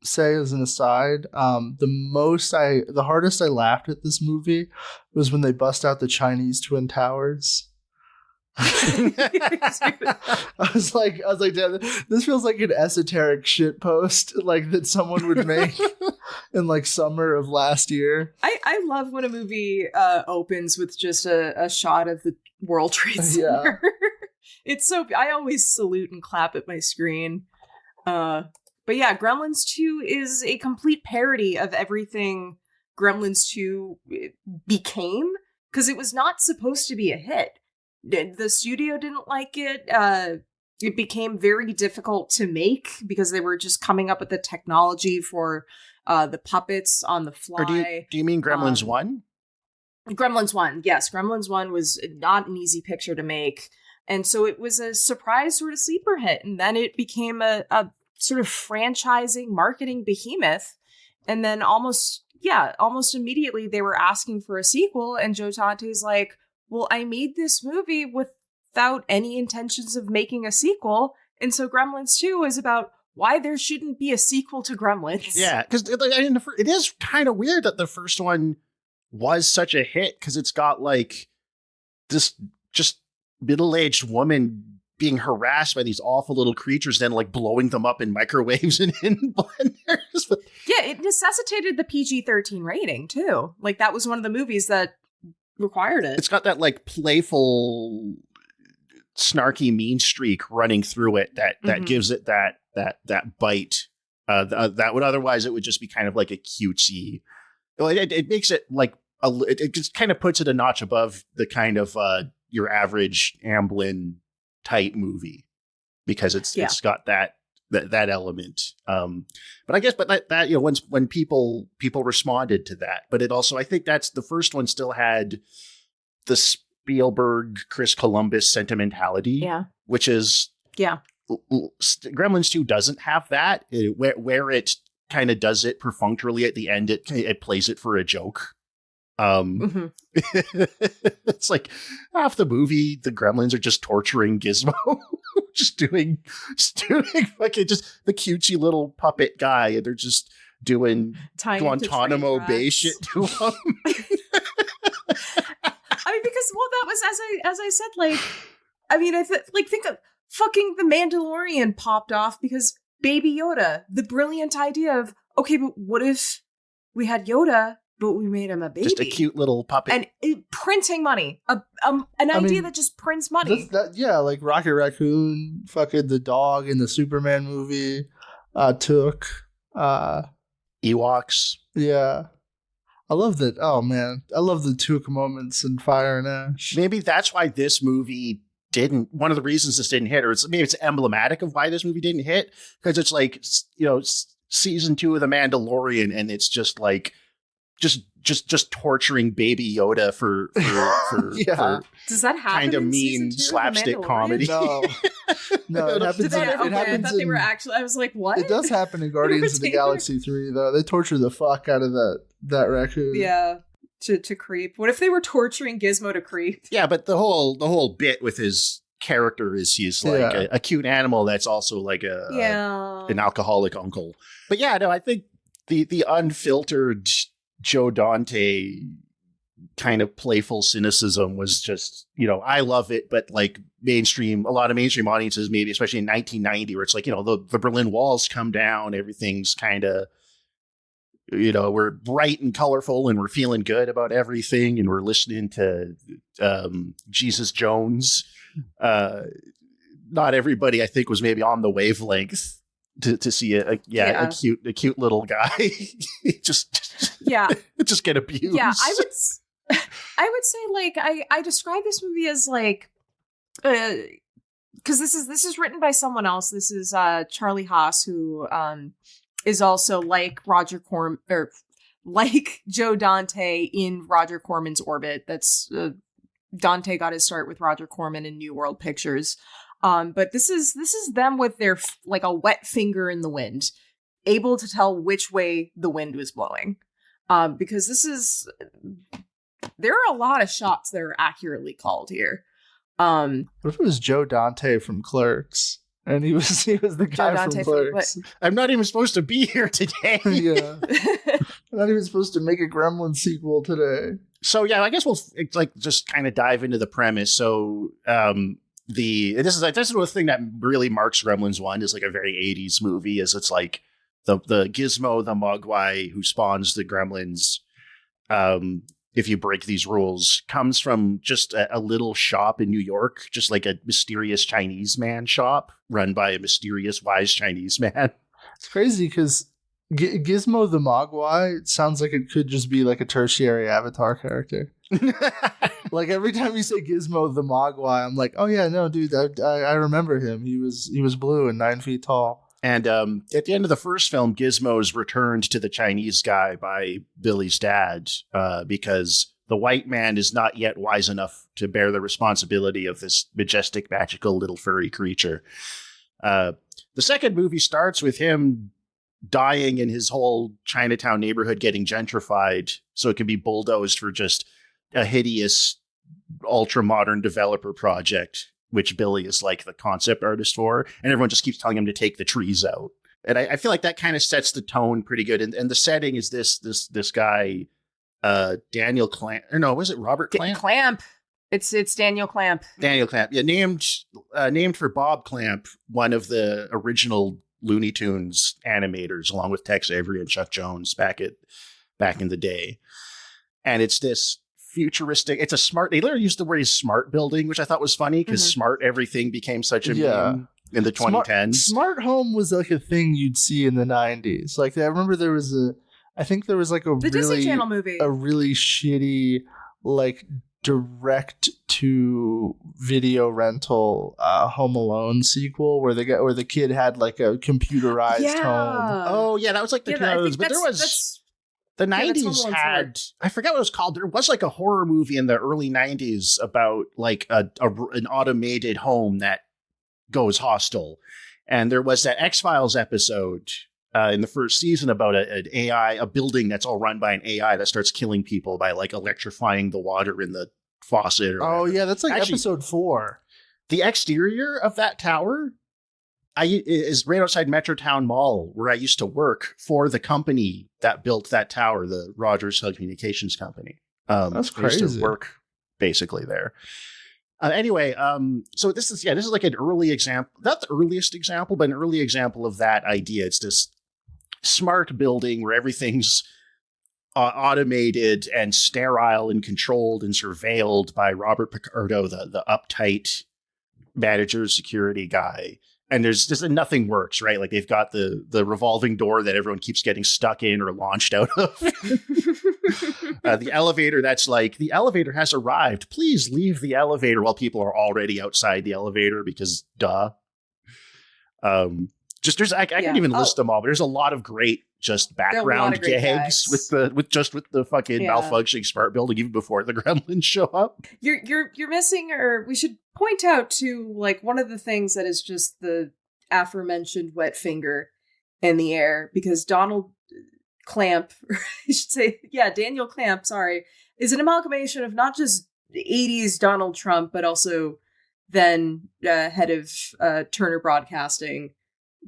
say as an aside, the hardest I laughed at this movie was when they bust out the Chinese Twin Towers. I was like, damn, this feels like an esoteric shit post that someone would make in summer of last year. I love when a movie opens with just a shot of the World Trade Center. Yeah. It's so, I always salute and clap at my screen. But yeah, Gremlins 2 is a complete parody of everything Gremlins 2 became, because it was not supposed to be a hit. The studio didn't like it. It became very difficult to make because they were just coming up with the technology for the puppets on the fly. Or do you mean Gremlins 1? Gremlins 1. Yes, Gremlins 1 was not an easy picture to make. And so it was a surprise sort of sleeper hit. And then it became a sort of franchising marketing behemoth. And then almost immediately they were asking for a sequel. And Joe Dante's like, well, I made this movie without any intentions of making a sequel. And so Gremlins 2 is about why there shouldn't be a sequel to Gremlins. Yeah, because it is kind of weird that the first one was such a hit, because it's got like this just middle-aged woman being harassed by these awful little creatures, then like blowing them up in microwaves and in blenders. But yeah, it necessitated the PG-13 rating too. Like that was one of the movies that required it. It's got that like playful, snarky mean streak running through it that gives it that bite that would otherwise it would just be kind of like a cutesy. Well, it makes it like it just kind of puts it a notch above the kind of your average Amblin type movie, because it's got that element. But I guess that when people responded to that, but it also, I think that's the first one still had the Spielberg Chris Columbus sentimentality, which is Gremlins 2 doesn't have that. Where it kind of does it perfunctorily at the end, it plays it for a joke. It's like half the movie the Gremlins are just torturing Gizmo, just doing fucking just the cutesy little puppet guy, and they're just doing Guantanamo Bay shit to him. I mean, because that was as I said, like, I mean, think of fucking The Mandalorian popped off because Baby Yoda, the brilliant idea of, okay, but what if we had Yoda, but we made him a baby? Just a cute little puppet. And printing money. An idea that just prints money. Like Rocket Raccoon, fucking the dog in the Superman movie, took. Ewoks. Yeah. I love that. Oh, man. I love the Took moments in Fire and Ash. Maybe that's why this movie didn't, one of the reasons this didn't hit, or maybe it's emblematic of why this movie didn't hit, because it's like, season 2 of The Mandalorian, and it's just like, just torturing Baby Yoda for does that happen? Kind of mean slapstick comedy. No, it happens. I thought they were actually. I was like, what? It does happen in Guardians of the Galaxy 3, though. They torture the fuck out of that raccoon. Yeah, to creep. What if they were torturing Gizmo to creep? Yeah, but the whole bit with his character is he's like a cute animal that's also like an alcoholic uncle. But yeah, no, I think the unfiltered Joe Dante kind of playful cynicism was just, I love it, but like a lot of mainstream audiences, maybe especially in 1990, where it's like, the Berlin Walls come down, everything's kind of, we're bright and colorful and we're feeling good about everything and we're listening to Jesus Jones. Not everybody, I think, was maybe on the wavelength to see a cute little guy just get abused. Yeah, I would say like I describe this movie as like because this is written by someone else. This is Charlie Haas, who is also like like Joe Dante in Roger Corman's orbit. That's Dante got his start with Roger Corman in New World Pictures. But this is them with their like a wet finger in the wind, able to tell which way the wind was blowing. Because there are a lot of shots that are accurately called here. What if it was Joe Dante from Clerks? And he was the guy from Clerks. I'm not even supposed to be here today. Yeah. I'm not even supposed to make a Gremlin sequel today. So yeah, I guess we'll just kind of dive into the premise. So this is the thing that really marks Gremlins 1 is like a very 80s movie, is it's like the Gizmo, the Mogwai who spawns the Gremlins, if you break these rules, comes from just a little shop in New York, just like a mysterious Chinese man shop run by a mysterious wise Chinese man. It's crazy because Gizmo the Mogwai sounds like it could just be like a tertiary Avatar character. Like every time you say Gizmo the Mogwai, I'm like, oh yeah, no, dude, I remember him. He was blue and 9 feet tall. And at the end of the first film, Gizmo's returned to the Chinese guy by Billy's dad because the white man is not yet wise enough to bear the responsibility of this majestic, magical little furry creature. The second movie starts with him dying in his whole Chinatown neighborhood getting gentrified so it can be bulldozed for just a hideous, ultra-modern developer project, which Billy is like the concept artist for, and everyone just keeps telling him to take the trees out. And I feel like that kind of sets the tone pretty good. And the setting is this guy, Daniel Clamp. Or no, was it Robert Clamp? Clamp. It's Daniel Clamp. Daniel Clamp. Yeah, named for Bob Clamp, one of the original Looney Tunes animators, along with Tex Avery and Chuck Jones back in the day. And it's this futuristic. It's a smart. They literally used the word smart building, which I thought was funny because smart everything became such a meme in the 2010s. Smart home was like a thing you'd see in the 90s. Like I remember there was the Disney Channel movie, a really shitty like direct to video rental Home Alone sequel where the kid had like a computerized home. Oh yeah, that was like the 2000s. But there was the 90s had, I forget what it was called. There was like a horror movie in the early 90s about like an automated home that goes hostile. And there was that X-Files episode in the first season about an AI, a building that's all run by an AI that starts killing people by like electrifying the water in the faucet. Or yeah, that's like actually, episode 4. The exterior of that tower is right outside Metrotown Mall, where I used to work for the company that built that tower, the Rogers Telecommunications Company. That's crazy. I used to work basically there. Anyway, so this is like an early example, not the earliest example, but an early example of that idea. It's this smart building where everything's automated and sterile and controlled and surveilled by Robert Picardo, the uptight manager security guy. And there's nothing works, right? Like they've got the revolving door that everyone keeps getting stuck in or launched out of. The elevator that's like, the elevator has arrived. Please leave the elevator while people are already outside the elevator because duh. I can't even list them all, but there's a lot of great just background gags with the fucking malfunctioning smart building even before the Gremlins show up. You're missing, or we should point out to like one of the things that is just the aforementioned wet finger in the air, because Donald Clamp, or I should say, Daniel Clamp, sorry, is an amalgamation of not just 80s Donald Trump, but also then head of Turner Broadcasting,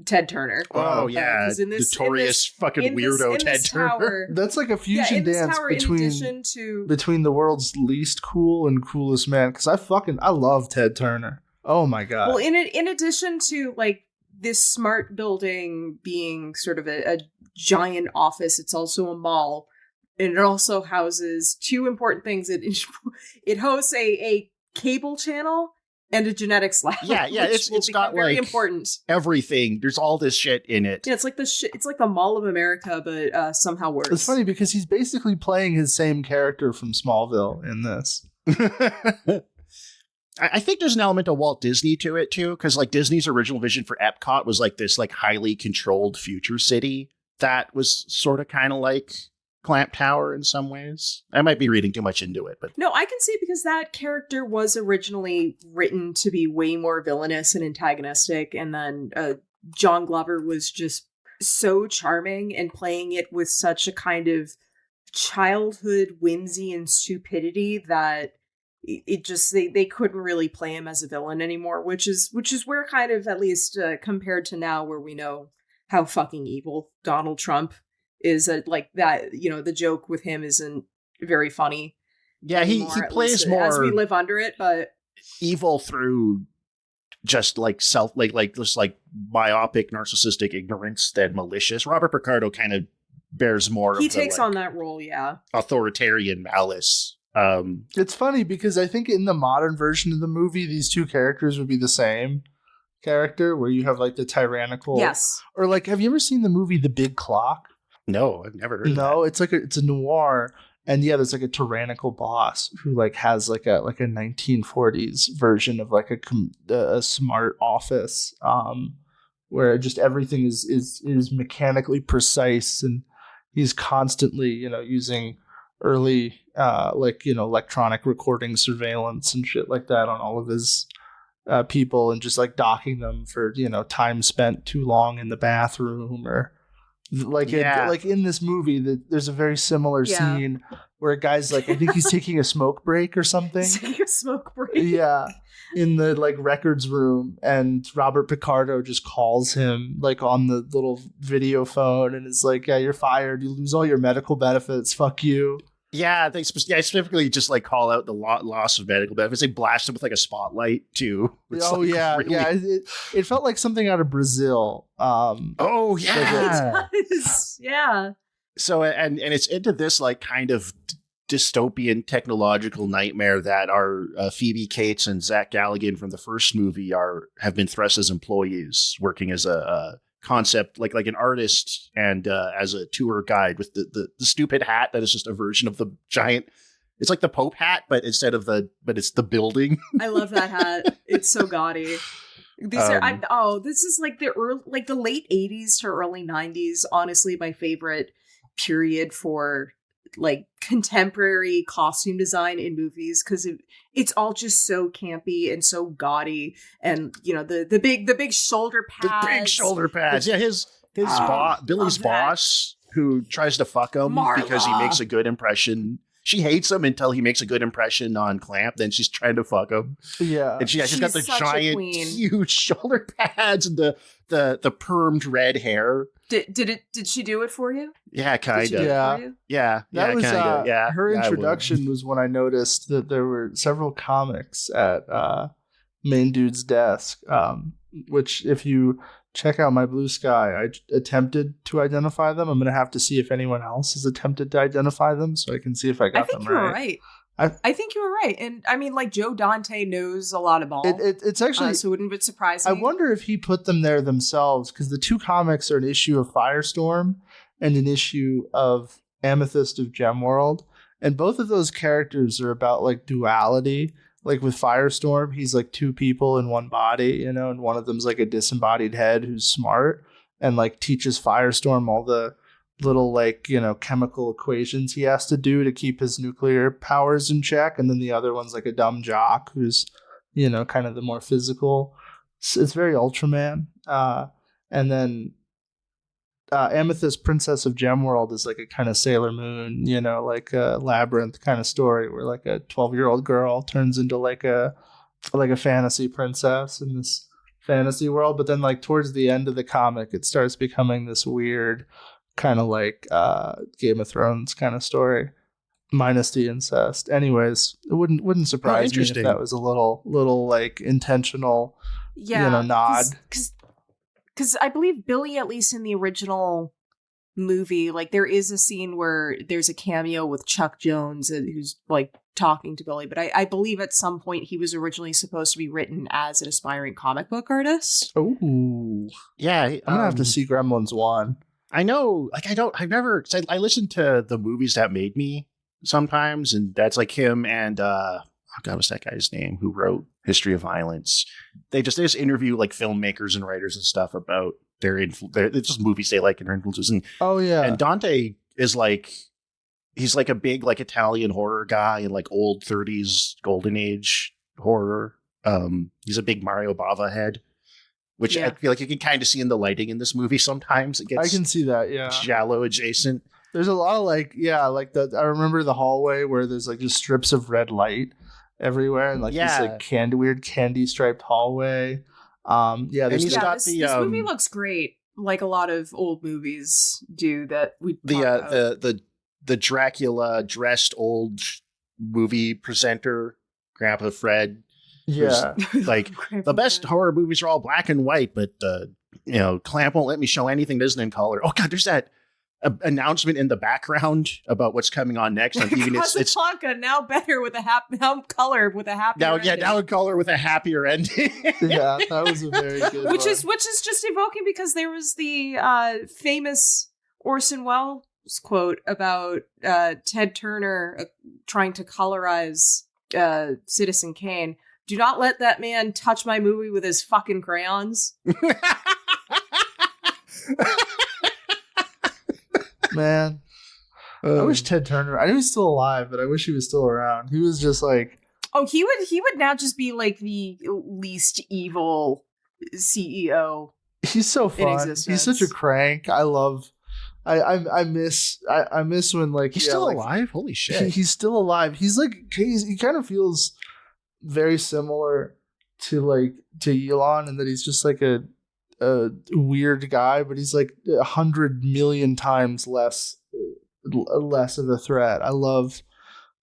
Ted Turner. Oh yeah, notorious fucking weirdo Ted Turner. That's like a fusion dance between the world's least cool and coolest man. Because I love Ted Turner. Oh my god. Well, in addition to like this smart building being sort of a giant office, it's also a mall, and it also houses two important things. It hosts a cable channel and a genetics lab. Yeah, it's got very like important everything. There's all this shit in it. Yeah, it's like the Mall of America, but somehow worse. It's funny because he's basically playing his same character from Smallville in this. I think there's an element of Walt Disney to it too, because like Disney's original vision for Epcot was like this like highly controlled future city that was sort of kind of like Clamp Tower in some ways. I might be reading too much into it, but no, I can see, because that character was originally written to be way more villainous and antagonistic, and then John Glover was just so charming and playing it with such a kind of childhood whimsy and stupidity that it just they couldn't really play him as a villain anymore, which is where kind of, at least compared to now, where we know how fucking evil Donald Trump is, like that, the joke with him isn't very funny. Yeah, he plays more as we live under it, but evil through just like just like myopic narcissistic ignorance than malicious. Robert Picardo kind of bears more. He takes on that role, authoritarian malice. It's funny because I think in the modern version of the movie, these two characters would be the same character, where you have like the tyrannical. Yes. Or like, have you ever seen the movie The Big Clock? No, I've never heard of that. No, it's a noir, and there's like a tyrannical boss who like has like a 1940s version of like a smart office, where just everything is mechanically precise, and he's constantly using early electronic recording surveillance and shit like that on all of his people, and just like docking them for time spent too long in the bathroom, or like in this movie there's a very similar scene where a guy's like, I think he's taking a smoke break or something. Taking a smoke break. Yeah. In the like records room, and Robert Picardo just calls him like on the little video phone and is like, yeah, you're fired. You lose all your medical benefits. Fuck you. Yeah, they specifically just like call out the loss of medical benefits. They blast him with like a spotlight too. It's It felt like something out of Brazil. It does. Yeah. So and it's into this like kind of dystopian technological nightmare that our Phoebe Cates and Zach Galligan from the first movie have been thrust as employees, working as a concept like an artist and as a tour guide with the stupid hat that is just a version of the giant. It's like the Pope hat, but it's the building. I love that hat. It's so gaudy. These this is like the late 80s to early 90s. Honestly, my favorite period for like contemporary costume design in movies, because it's all just so campy and so gaudy, and the big shoulder pads. The big shoulder pads. Yeah, his Billy's boss, who tries to fuck him because he makes a good impression. She hates him until he makes a good impression on Clamp. Then she's trying to fuck him. Yeah, and she's got the giant, huge shoulder pads and the permed red hair. Did she do it for you? Yeah, kind of. Yeah. That was her introduction was when I noticed that there were several comics at Main Dude's desk. Which, if you check out my Blue Sky, I attempted to identify them. I'm going to have to see if anyone else has attempted to identify them, so I can see if I got them right. I think you were right. And I mean, like, Joe Dante knows a lot about it's actually so it wouldn't be surprising. I wonder if he put them there themselves, because the two comics are an issue of Firestorm and an issue of Amethyst of Gemworld, and both of those characters are about like duality. Like with Firestorm, he's like two people in one body, and one of them's like a disembodied head who's smart and like teaches Firestorm all the little like chemical equations he has to do to keep his nuclear powers in check, and then the other one's like a dumb jock who's kind of the more physical. It's very Ultraman. And then Amethyst, Princess of Gemworld, is like a kind of Sailor Moon, like a Labyrinth kind of story where like a 12-year-old girl turns into like a fantasy princess in this fantasy world, but then like towards the end of the comic it starts becoming this weird kind of like Game of Thrones kind of story, minus the incest. Anyways, it wouldn't surprise me if that was a little like intentional, nod. Because I believe Billy, at least in the original movie, like there is a scene where there's a cameo with Chuck Jones who's like talking to Billy, but I believe at some point he was originally supposed to be written as an aspiring comic book artist. Oh, yeah. I'm gonna have to see Gremlins 1. I know, like I listened to The Movies That Made Me sometimes, and that's like him and what's that guy's name who wrote History of Violence? They just interview like filmmakers and writers and stuff about it's just movies they like and their influences. And and Dante is like, he's like a big like Italian horror guy in like old 30s golden age horror. He's a big Mario Bava head, which I feel like you can kind of see in the lighting in this movie sometimes. I can see that, yeah. Giallo adjacent. There's a lot of like, I remember the hallway where there's like just strips of red light everywhere, and like this like weird candy striped hallway. This movie looks great, like a lot of old movies do that we the Dracula dressed old movie presenter, Grandpa Fred. Yeah, like the best horror movies are all black and white, but Clamp won't let me show anything that isn't in color. Oh God, there's that announcement in the background about what's coming on next. On TV. Casablanca now better with now colored with a happier ending. Now in color with a happier ending. Yeah, that was a very good which is just evoking, because there was the famous Orson Welles quote about Ted Turner trying to colorize Citizen Kane. Do not let that man touch my movie with his fucking crayons. Man, I wish Ted Turner. I know he's still alive, but I wish he was still around. He was just like, oh, he would now just be like the least evil CEO. He's so fun. He's such a crank. I miss when like he's still alive. Holy shit, he's still alive. He's like he kind of feels very similar to Elon, in that he's just like a weird guy, but he's like 100 million times less of a threat. I love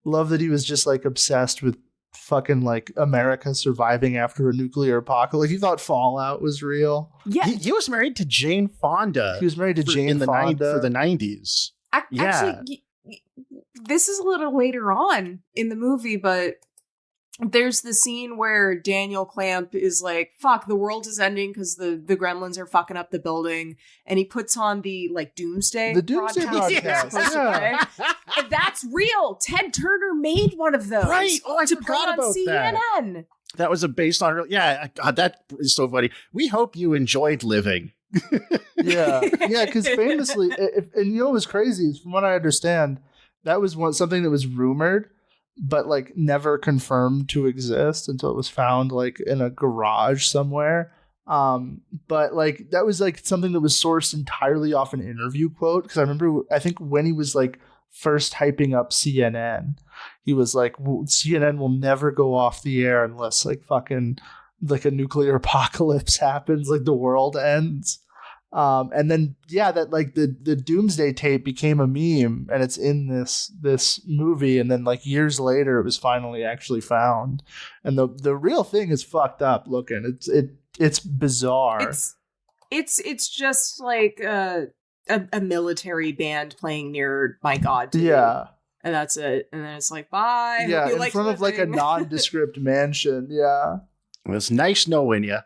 that he was just like obsessed with fucking like America surviving after a nuclear apocalypse. He thought Fallout was real. Yeah, he was married to Jane Fonda. He was married to Jane Fonda for the 90s. Actually, this is a little later on in the movie, but there's the scene where Daniel Clamp is like, fuck, the world is ending because the gremlins are fucking up the building, and he puts on the like doomsday broadcast. Yeah. And that's real. Ted Turner made one of those, right? Oh, I to forgot play on about CNN. That was based on real. Yeah, God, that is so funny. We hope you enjoyed living. yeah, because famously, and you know what's crazy is, from what I understand, that was something that was rumored, but like never confirmed to exist until it was found like in a garage somewhere. But like that was like something that was sourced entirely off an interview quote, because I think when he was like first hyping up CNN, he was like, CNN will never go off the air unless like fucking like a nuclear apocalypse happens, like the world ends. And then that like the doomsday tape became a meme, and it's in this movie, and then like years later it was finally actually found, and the real thing is fucked up looking. It's bizarre. It's just like a military band playing near My God to yeah me. And that's it. And then it's like, bye. Yeah, in front of like a nondescript mansion. Yeah, it was nice knowing you.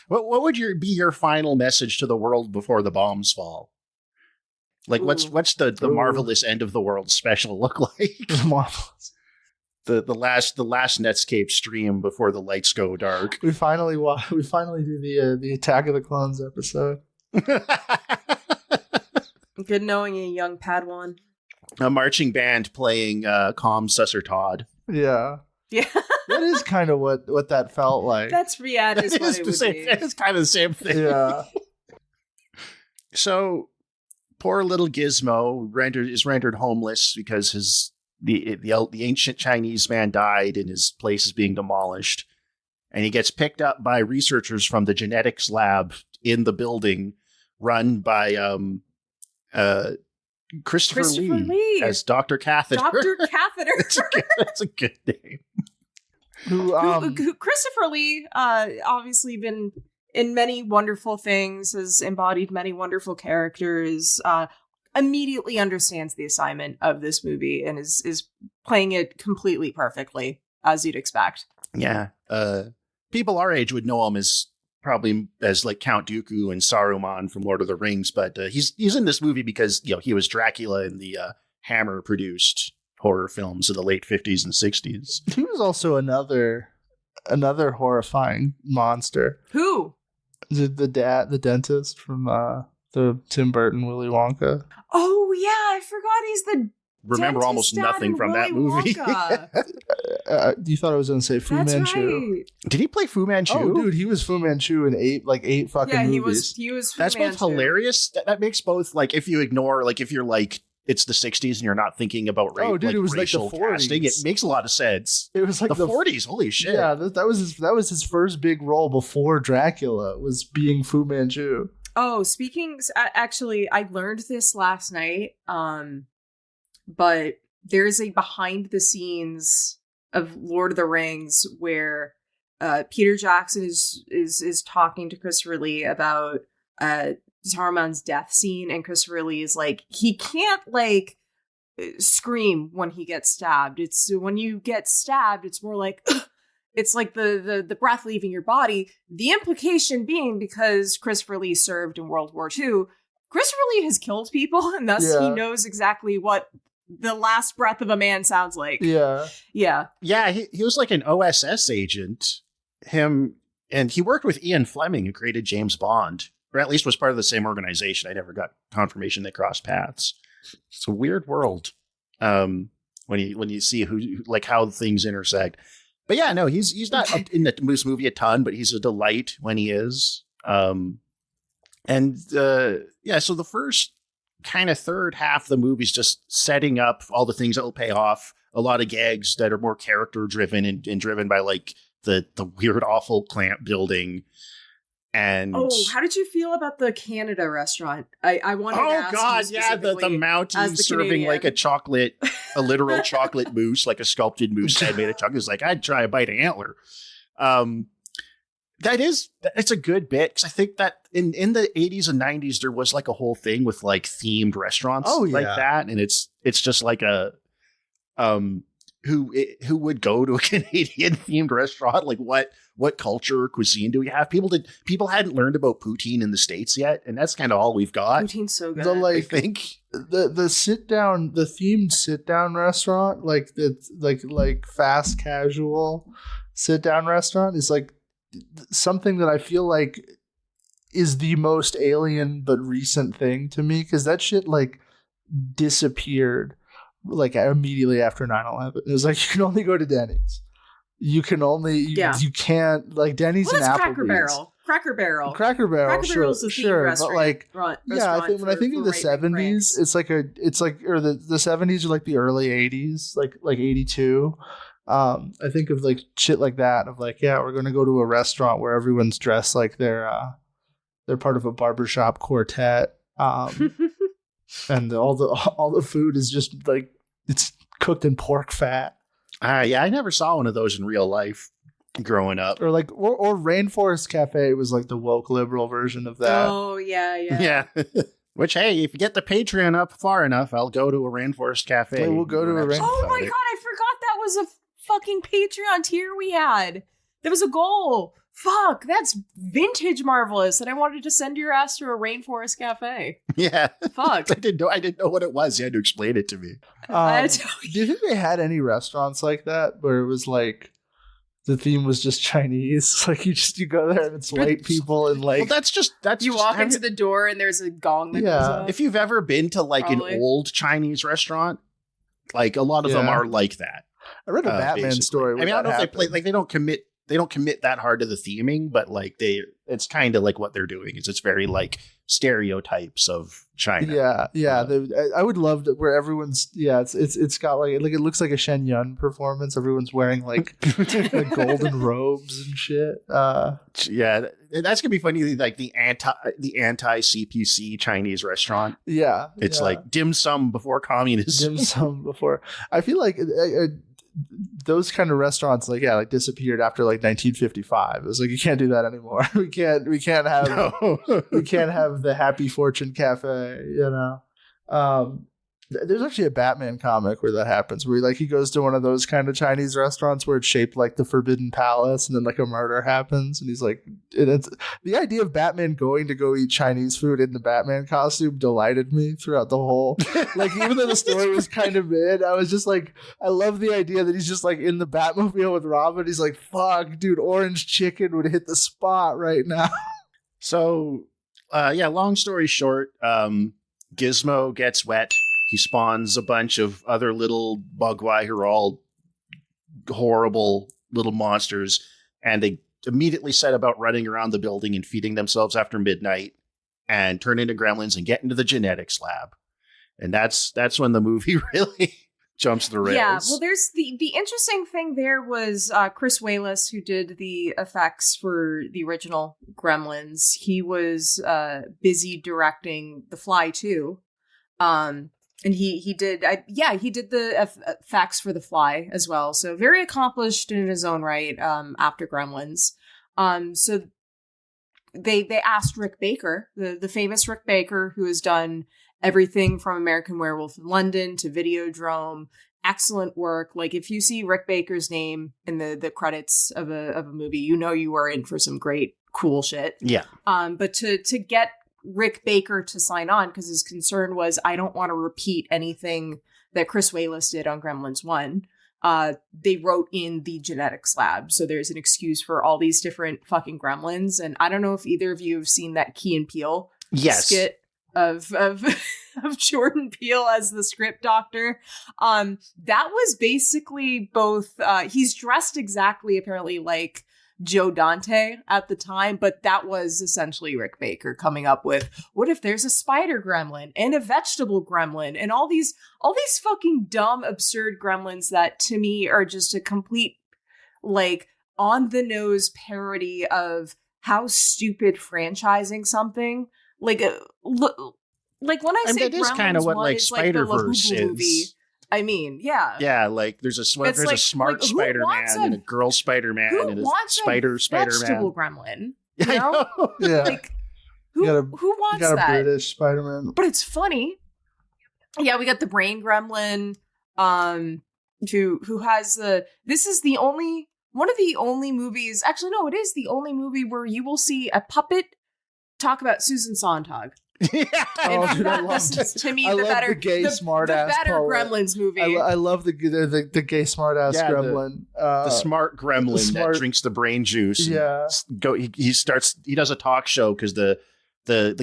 What would be your final message to the world before the bombs fall? Like, what's the marvelous end of the world special look like? Marvelous. The last Netscape stream before the lights go dark. We finally do the Attack of the Clones episode. Good knowing you, young Padawan. A marching band playing Calm Susser Todd. Yeah. Yeah. That is kind of what that felt like. That's Riyadh is what it would be. It's kind of the same thing. Yeah. So, poor little Gizmo is rendered homeless because the ancient Chinese man died and his place is being demolished. And he gets picked up by researchers from the genetics lab in the building run by Christopher Lee as Dr. Catheter. Dr. Catheter. That's a good name. Who Christopher Lee, obviously been in many wonderful things, has embodied many wonderful characters, immediately understands the assignment of this movie and is playing it completely perfectly, as you'd expect. Yeah. People our age would know him as like Count Dooku and Saruman from Lord of the Rings, but he's in this movie because he was Dracula in the Hammer produced horror films of the late 50s and 60s. He was also another horrifying monster. Who? The dentist from the Tim Burton Willy Wonka. Oh yeah, I forgot he's the remember almost nothing from that movie. You thought I was going to say Fu That's Manchu. Right. Did he play Fu Manchu? Oh, dude, he was Fu Manchu in eight fucking movies. He was Fu That's Manchu. both hilarious. That makes both, like, if you ignore, like, if you're like, it's the 60s and you're not thinking about it was racial like the 40s. casting, it makes a lot of sense. It was like the 40s. Holy shit. Yeah, that was his first big role before Dracula, was being Fu Manchu. Oh, actually, I learned this last night, but there's a behind the scenes of Lord of the Rings where Peter Jackson is talking to Christopher Lee about Saruman's death scene, and Christopher Lee is like, he can't like scream when he gets stabbed. It's when you get stabbed, it's more like it's like the breath leaving your body. The implication being, because Christopher Lee served in World War II, Christopher Lee has killed people, and thus he knows exactly what the last breath of a man sounds like. Yeah. He was like an OSS agent. And he worked with Ian Fleming, who created James Bond, or at least was part of the same organization. I never got confirmation they crossed paths. It's a weird world. When you see like how things intersect. But yeah, no, he's not in this movie a ton, but he's a delight when he is. So the first kind of third half of the movie is just setting up all the things that will pay off. A lot of gags that are more character driven and driven by like the weird, awful plant building. And how did you feel about the Canada restaurant? I wanted to ask you the Mounties serving Canadian. like a literal chocolate moose, like a sculpted moose head made of chocolate. It's like, I'd try a bite of antler. It's a good bit because I think that in the 80s and 90s there was like a whole thing with like themed restaurants like that, and it's just like a who would go to a Canadian themed restaurant? Like what culture or cuisine do we have? People hadn't learned about poutine in the States yet, and that's kind of all we've got. Poutine's so good. I think the themed sit down restaurant, like it's like fast casual sit down restaurant is like something that I feel like is the most alien but recent thing to me, because that shit like disappeared like immediately after 9/11. It was like, you can only go to Denny's. You can't, like, Denny's and Applebee's. Cracker Barrel. Cracker Barrel's the sure, restaurant. But like, I think when I think of the right-wing 70s, the 70s are like the early 80s, like 82. I think of like shit like that, of like, yeah, we're going to go to a restaurant where everyone's dressed like they're part of a barbershop quartet. And all the food is just like, it's cooked in pork fat. I never saw one of those in real life growing up. Or like, or Rainforest Cafe was like the woke liberal version of that. Oh yeah. Which, hey, if you get the Patreon up far enough, I'll go to a Rainforest Cafe. We'll go to a Rainforest. Oh my god, I forgot that was a fucking Patreon tier we had. That was a goal. Fuck, that's vintage marvelous. And I wanted to send your ass to a Rainforest Cafe. Yeah. Fuck. I didn't know what it was. You had to explain it to me. Do you think they had any restaurants like that where it was like the theme was just Chinese? Like you go there and it's white people and like, well, that's you walk into the door and there's a gong that goes off. If you've ever been to like an old Chinese restaurant, like a lot of them are like that. I read a Batman story. I mean, I don't know if they play, like they don't commit that hard to the theming, but like it's kind of like what they're doing is it's very like stereotypes of China. Yeah. I would love to, where everyone's, it's got like it looks like a Shen Yun performance. Everyone's wearing like golden robes and shit. That's gonna be funny. Like the anti CPC Chinese restaurant. Yeah, it's like dim sum before communism. Dim sum before. I feel like those kind of restaurants like disappeared after like 1955. It was like, you can't do that anymore. we can't have the Happy Fortune Cafe, there's actually a Batman comic where that happens, where he goes to one of those kind of Chinese restaurants where it's shaped like the Forbidden Palace, and then like a murder happens, and he's like, it's the idea of Batman going to go eat Chinese food in the Batman costume delighted me throughout the whole, like, even though the story was kind of mid, I was just like, I love the idea that he's just like in the Batmobile with Robin. He's like, fuck dude, orange chicken would hit the spot right now. So long story short, Gizmo gets wet. He spawns a bunch of other little bugwai who are all horrible little monsters, and they immediately set about running around the building and feeding themselves after midnight and turn into gremlins and get into the genetics lab. And that's when the movie really jumps the rails. Yeah, well, there's the interesting thing there was Chris Walas, who did the effects for the original Gremlins. He was busy directing The Fly too. And he did the effects for The Fly as well. So very accomplished in his own right after Gremlins. So they asked Rick Baker, the famous Rick Baker, who has done everything from American Werewolf in London to Videodrome. Excellent work. Like, if you see Rick Baker's name in the credits of a movie, you are in for some great, cool shit. Yeah. But to get Rick Baker to sign on, because his concern was, I don't want to repeat anything that Chris Walas did on Gremlins 1. They wrote in the genetics lab, so there's an excuse for all these different fucking gremlins. And I don't know if either of you have seen that Key and Peele skit. of Jordan Peele as the script doctor. That was basically both. He's dressed exactly apparently like Joe Dante at the time, but that was essentially Rick Baker coming up with, what if there's a spider gremlin and a vegetable gremlin and all these fucking dumb, absurd gremlins that to me are just a complete, like, on the nose parody of how stupid franchising something. Like when I say that is Gremlins, kind of what one like is like the Spider-Verse Labubu movie. is. I mean, yeah. Yeah, like there's a like- smart like, who Spider-Man wants and a girl Spider-Man Who and a wants Spider a Spider-Man. vegetable gremlin? You I know? know. Yeah. Like, You got a- who You wants got a that? British Spider-Man. But it's funny. Yeah, we got the brain gremlin, who has this is the only one of the only movies. Actually, no, it is the only movie where you will see a puppet talk about Susan Sontag. Yeah. Oh, dude, I This love is to me I the love better, the gay smart the ass better poet. Gremlins movie. I love the gay smart ass Yeah, gremlin. The smart gremlin smart- that drinks the brain juice. and Yeah. He does a talk show because the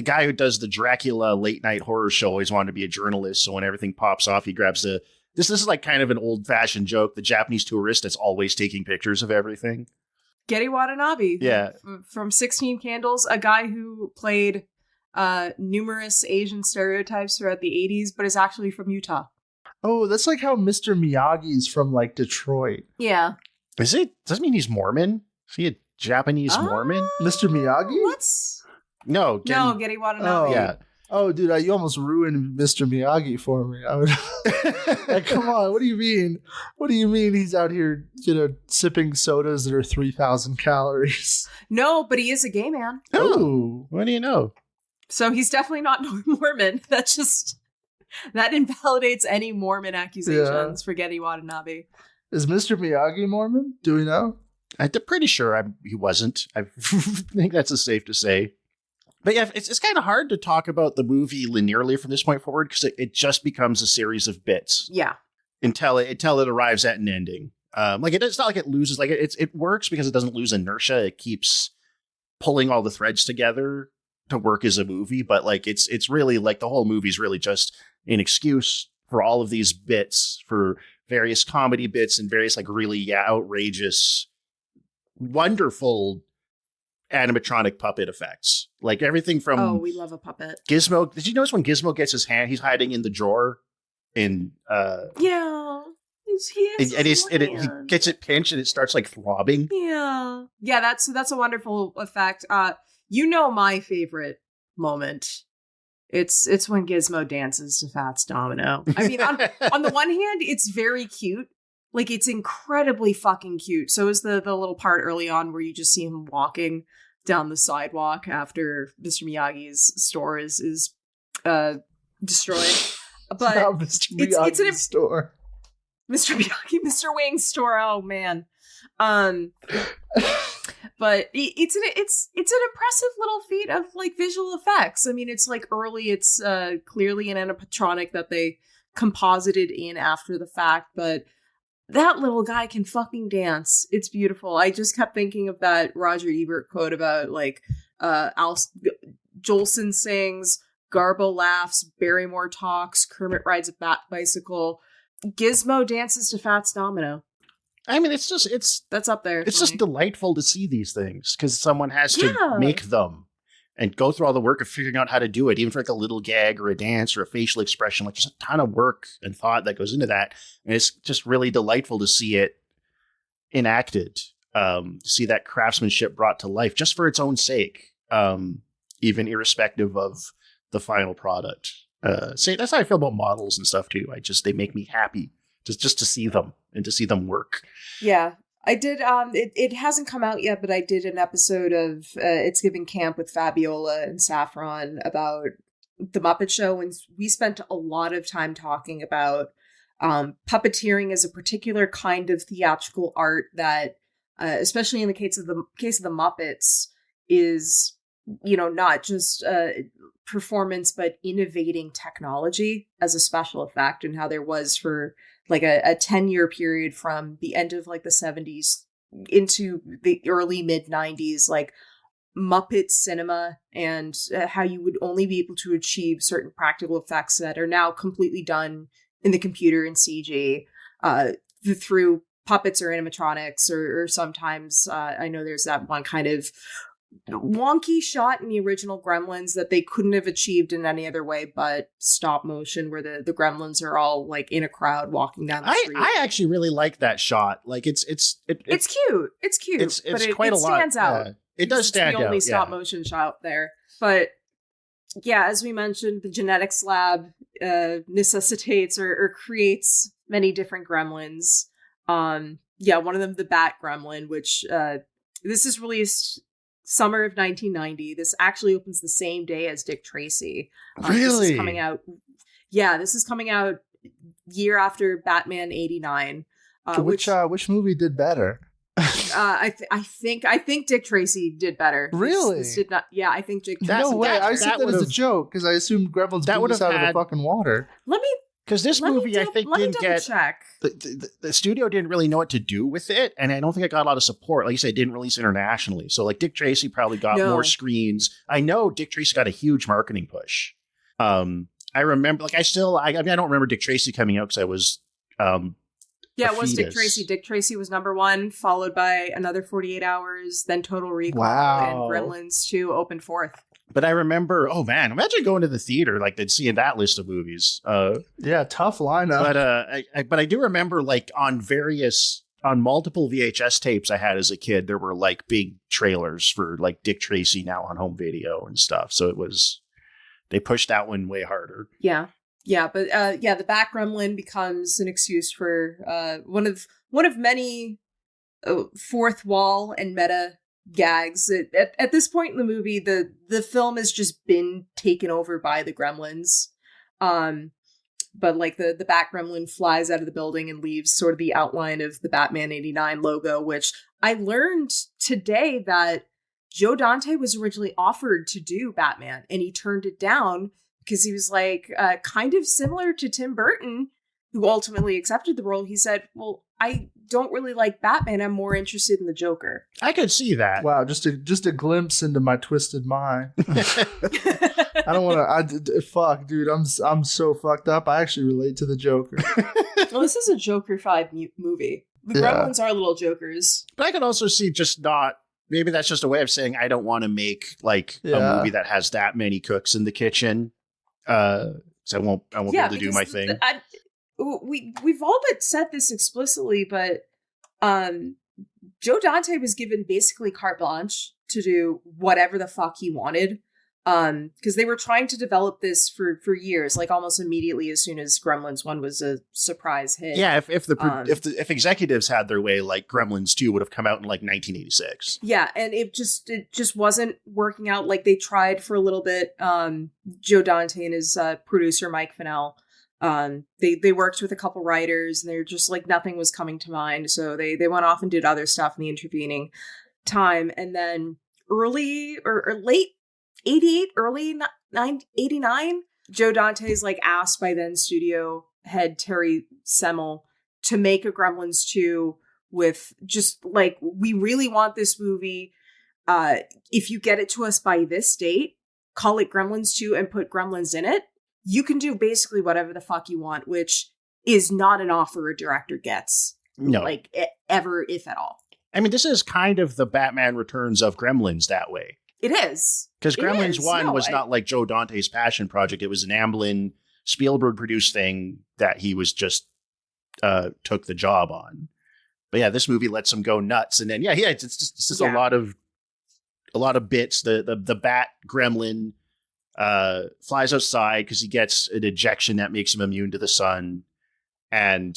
guy who does the Dracula late night horror show always wanted to be a journalist. So when everything pops off, he grabs this is like kind of an old fashioned joke. The Japanese tourist that's always taking pictures of everything. Getty Watanabe. Yeah. From 16 Candles, a guy who played numerous Asian stereotypes throughout the 80s, but is actually from Utah. Oh, that's like how Mr. Miyagi's from like Detroit. Yeah. Is it? Does that mean he's Mormon? Is he a Japanese Mormon? Mr. Miyagi? What's No. Getty Watanabe. Oh. Yeah. Oh, dude, you almost ruined Mr. Miyagi for me. I would like, come on. What do you mean? What do you mean he's out here, sipping sodas that are 3,000 calories? No, but he is a gay man. Oh, What do you know? So he's definitely not Mormon. That invalidates any Mormon accusations for Getty Watanabe. is Mr. Miyagi Mormon? Do we know? I'm pretty sure he wasn't. I think that's safe to say. But yeah, it's kind of hard to talk about the movie linearly from this point forward because it just becomes a series of bits Yeah. until it arrives at an ending. It's not like it loses. Like it works because it doesn't lose inertia. It keeps pulling all the threads together to work as a movie. But like it's really like the whole movie's really just an excuse for all of these bits, for various comedy bits and various like really outrageous, wonderful animatronic puppet effects. Like everything from we love a puppet. Gizmo. Did you notice when Gizmo gets his hand, he's hiding in the drawer and Yeah. he gets it pinched and it starts like throbbing. Yeah. Yeah, that's a wonderful effect. My favorite moment. It's when Gizmo dances to Fats Domino. I mean, on the one hand, it's very cute. Like, it's incredibly fucking cute. So is the little part early on where you just see him walking down the sidewalk after Mr. Miyagi's store is destroyed. But Not Mr. Miyagi's it's store. Mr. Miyagi, Mr. Wing's store. Oh man. But it's an impressive little feat of like visual effects. I mean, it's like early. It's clearly an animatronic that they composited in after the fact, but that little guy can fucking dance. It's beautiful. I just kept thinking of that Roger Ebert quote about like Jolson sings, Garbo laughs, Barrymore talks, Kermit rides a bicycle, Gizmo dances to Fats Domino. I mean, it's That's up there. it's for just me. delightful to see these things because someone has to make them and go through all the work of figuring out how to do it, even for like a little gag or a dance or a facial expression. Like, just a ton of work and thought that goes into that, and it's just really delightful to see it enacted, to see that craftsmanship brought to life just for its own sake, even irrespective of the final product. So that's how I feel about models and stuff too. They make me happy just to see them and to see them work. Yeah. I did, it hasn't come out yet, but I did an episode of It's Giving Camp with Fabiola and Saffron about the Muppet Show, and we spent a lot of time talking about puppeteering as a particular kind of theatrical art that, especially in the case of the Muppets, is, not just performance, but innovating technology as a special effect, and how there was for like a 10-year period from the end of like the 70s into the early mid 90s, like Muppet cinema and how you would only be able to achieve certain practical effects that are now completely done in the computer and CG through puppets or animatronics, or sometimes I know there's that one kind of wonky shot in the original Gremlins that they couldn't have achieved in any other way but stop motion, where the Gremlins are all like in a crowd walking down the street. I actually really like that shot. Like it's cute. It's cute. It's but quite a lot. Stands out. Yeah. It does stand out. It's the only stop motion shot there. But yeah, as we mentioned, the genetics lab necessitates or creates many different gremlins. One of them, the Bat Gremlin, which this is released summer of 1990. This actually opens the same day as Dick Tracy. Really? This is coming out. Yeah, this is coming out year after Batman 89. Which movie did better? I think Dick Tracy did better. Really? This did not. Yeah, I think Dick Tracy. No way. I said that as a joke because I assumed Gremlins that blew would us have out of the fucking water. Because this movie, I think, didn't get check. The studio didn't really know what to do with it, and I don't think it got a lot of support. Like you said, it didn't release internationally, so like Dick Tracy probably got more screens. I know Dick Tracy got a huge marketing push. I remember, like, I don't remember Dick Tracy coming out because I was. It was Dick Tracy. Dick Tracy was number one, followed by another 48 Hours, then Total Recall, and Gremlins 2 opened fourth. But I remember, oh man, imagine going to the theater, like, and seeing that list of movies. Yeah, tough lineup. But I do remember, like, on multiple VHS tapes I had as a kid, there were like big trailers for like Dick Tracy now on home video and stuff. So they pushed that one way harder. Yeah. Yeah, but the Bat Gremlin becomes an excuse for one of many fourth wall and meta gags. At this point in the movie, the film has just been taken over by the Gremlins. But like the Bat Gremlin flies out of the building and leaves sort of the outline of the Batman 89 logo, which I learned today that Joe Dante was originally offered to do Batman and he turned it down because he was like, kind of similar to Tim Burton, who ultimately accepted the role. He said, well, I don't really like Batman. I'm more interested in the Joker. I could see that. Wow, just a glimpse into my twisted mind. I don't want to. Fuck, dude. I'm so fucked up. I actually relate to the Joker. Well, this is a Joker 5 movie. The Gremlins are little Jokers. But I could also see maybe that's just a way of saying I don't want to make like a movie that has that many cooks in the kitchen. So I won't be able to do my thing. We've all but said this explicitly, but Joe Dante was given basically carte blanche to do whatever the fuck he wanted. Because they were trying to develop this for years, like almost immediately as soon as Gremlins 1 was a surprise hit. Yeah, if executives had their way, like Gremlins 2 would have come out in like 1986. Yeah, and it just wasn't working out. Like they tried for a little bit. Joe Dante and his producer Mike Fennell, they worked with a couple writers, and they're just like nothing was coming to mind. So they went off and did other stuff in the intervening time, and then early or late 88, early 89, Joe Dante's like asked by then studio head Terry Semel to make a Gremlins 2 with just like, we really want this movie. If you get it to us by this date, call it Gremlins 2 and put Gremlins in it. You can do basically whatever the fuck you want, which is not an offer a director gets. No. Like ever, if at all. I mean, this is kind of the Batman Returns of Gremlins that way. It is. Because Gremlins 1 was not like Joe Dante's passion project. It was an Amblin Spielberg produced thing that he was just took the job on. But yeah, this movie lets him go nuts. And then it's just a lot of bits. The Bat Gremlin flies outside because he gets an injection that makes him immune to the sun. And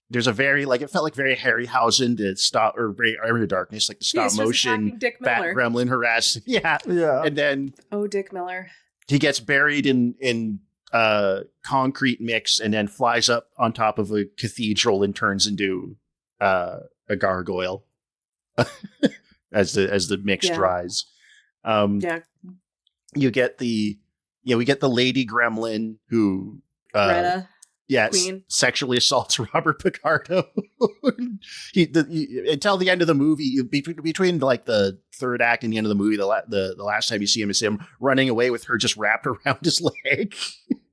there's a it felt like very Harryhausen to stop, or very Area of Darkness, like the stop motion Bat Gremlin harassing. Yeah. And then Dick Miller. He gets buried in concrete mix and then flies up on top of a cathedral and turns into a gargoyle as the mix dries. You get we get the Lady Gremlin who Greta Queen. Sexually assaults Robert Picardo. Until the end of the movie, between like the third act and the end of the movie, the last time you see him is him running away with her just wrapped around his leg.